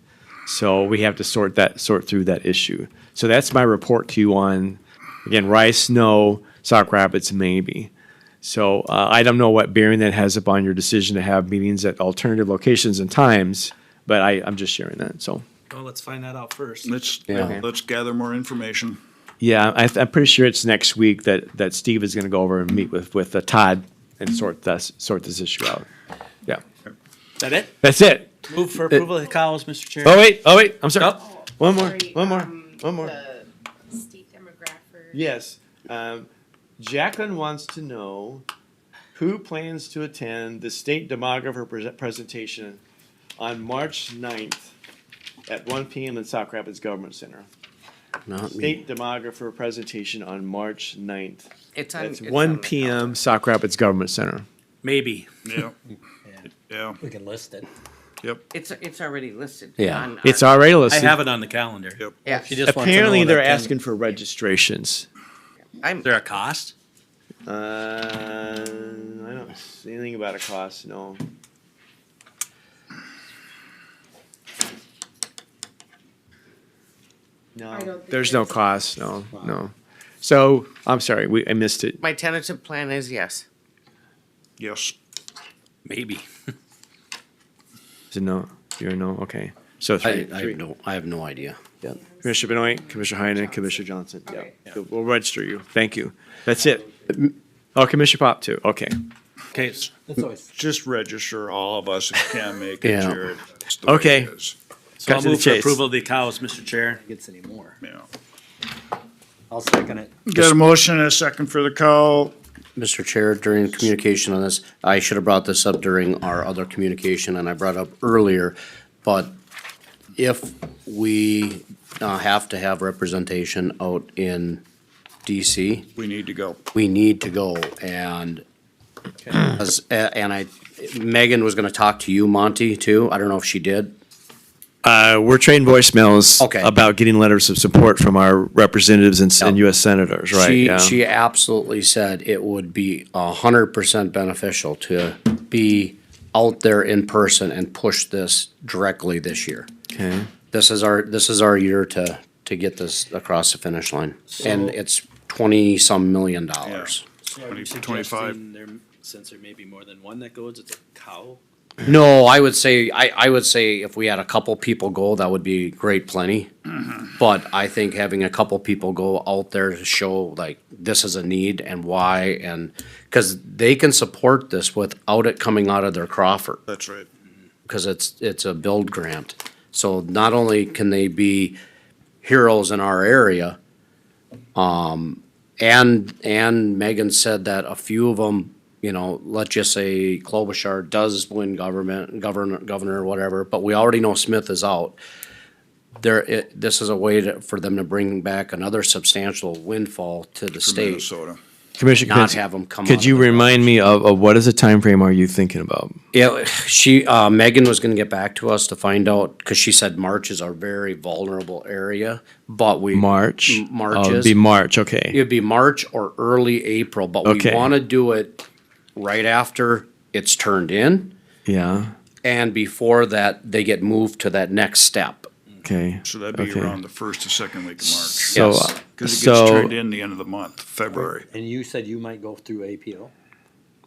So we have to sort through that issue. So that's my report to you on Again, Rice, no. Sauk Rapids, maybe. So I don't know what bearing that has upon your decision to have meetings at alternative locations and times, but I'm just sharing that, so. Well, let's find that out first. Let's gather more information. Yeah, I'm pretty sure it's next week that Steve is gonna go over and meet with Todd and sort this issue out. Yeah, Is that it? that's it. Move for approval of the cows, Mr. Chair. Oh, wait, I'm sorry. Oh. One more. State demographer. Yes. Jacqueline wants to know who plans to attend the state demographer presentation on March 9th at 1 PM in Sauk Rapids Government Center. Not me. State demographer presentation on March 9th. It's on. It's 1 PM Sauk Rapids Government Center. Maybe. Yeah. Yeah. We can list it. Yep. It's already listed. Yeah. It's already I listed. have it on the calendar. Yep. Yeah. She just wants to Apparently, know they're that asking for registrations. Is there a cost? I don't see anything about a cost, no. No, there's no cost, no. So, I'm sorry, I missed it. My tentative plan is yes. Yes. Maybe. Is it no? You're a no, okay. So three. I have no idea. Yeah. Commissioner Benoit, Commissioner Heinen, Commissioner Johnson. Yeah, we'll register you. Thank you. That's it. Oh, Commissioner Pop too. Okay. Okay, It's always, Just register all of us who can make it, Yeah. Jared. It's the way Okay. it is. so I'll Cut to the move for chase. approval of the cows, Mr. Chair. gets any more. Yeah. I'll second it. Got a motion and a second for the cow. Mr. Chair, during communication on this, I should have brought this up during our other communication, and I brought it up earlier, but if we have to have representation out in DC, We need to go. we need to go, and Megan was gonna talk to you, Monty, too. I don't know if she did. We're trading voicemails Okay. about getting letters of support from our representatives and US senators, right? Yeah. She absolutely said it would be 100% beneficial to be out there in person and push this directly this year. Okay. This is our year to get this across the finish line, and it's 20-some million dollars. So are you 25. suggesting there, since there may be more than one that goes, it's a cow? No, I would say if we had a couple people go, that would be great plenty. But I think having a couple people go out there to show like this is a need and why, and because they can support this without it coming out of their Crawford, That's right. because it's a build grant. So not only can they be heroes in our area, and Megan said that a few of them, you know, let's just say Klobuchar does win governor, or whatever, but we already know Smith is out. This is a way for them to bring back another substantial windfall to the For state. Minnesota. Commissioner, Not have them come could out you of the remind me of what is the time frame are you thinking about? Yeah, Megan was gonna get back to us to find out, cause she said March is a very vulnerable area, but March? March Oh, it'd is. be March, okay. It'd be March or early April, but we Okay. wanna do it right after it's turned in, Yeah, and before that, they get moved to that next step. okay. So that'd be Okay. around the first to second week of March. So, Yes. Because it gets so, turned in the end of the month, February. And you said you might go through APO?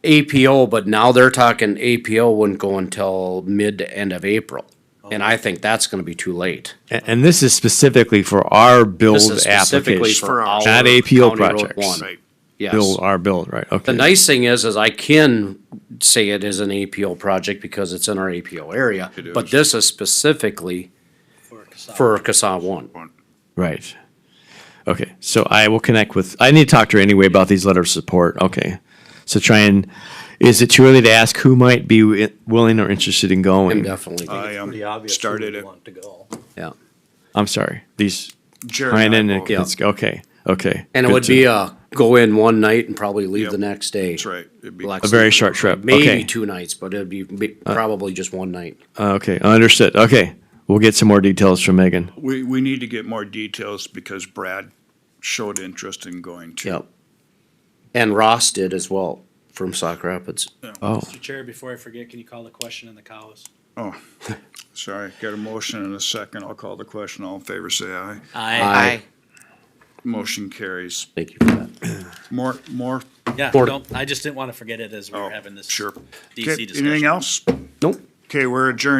APO, but now they're talking APO wouldn't go until mid to end of April. And I think that's gonna be too late. and this is specifically for our build This is specifically application. for our Not APO County Road projects. 1. Right. Yes. Build, our build, right, okay. The nice thing is I can say it is an APO project because it's in our APO area, It but is. this is specifically for CASA 1. Right. Okay, so I will connect I need to talk to her anyway about these letters of support, okay. So is it too early to ask who might be willing or interested in I'm going? definitely, I Pretty obvious who started would it. want to go. yeah. I'm sorry, these, Jared and I Heinen, both. okay, okay. And it good would to- be go in one night and probably leave Yep. the next day. That's right. It'd be, Like A very short trip, Maybe okay. 2 nights, but it'd be probably just one night. Okay, understood, okay. We'll get some more details from Megan. we need to get more details because Brad showed interest in going too. Yep. And Ross did as well from Sauk Rapids. Oh, Mr. Chair, before I forget, can you call the question on the cows? Oh, sorry. Got a motion and a second. I'll call the question. All in favor, say aye. Aye. Motion carries. Thank you for that. More? Yeah, Board. don't, I just didn't want to forget it as we were having this Sure. DC Okay, discussion. anything else? Nope. Okay, we're adjourned.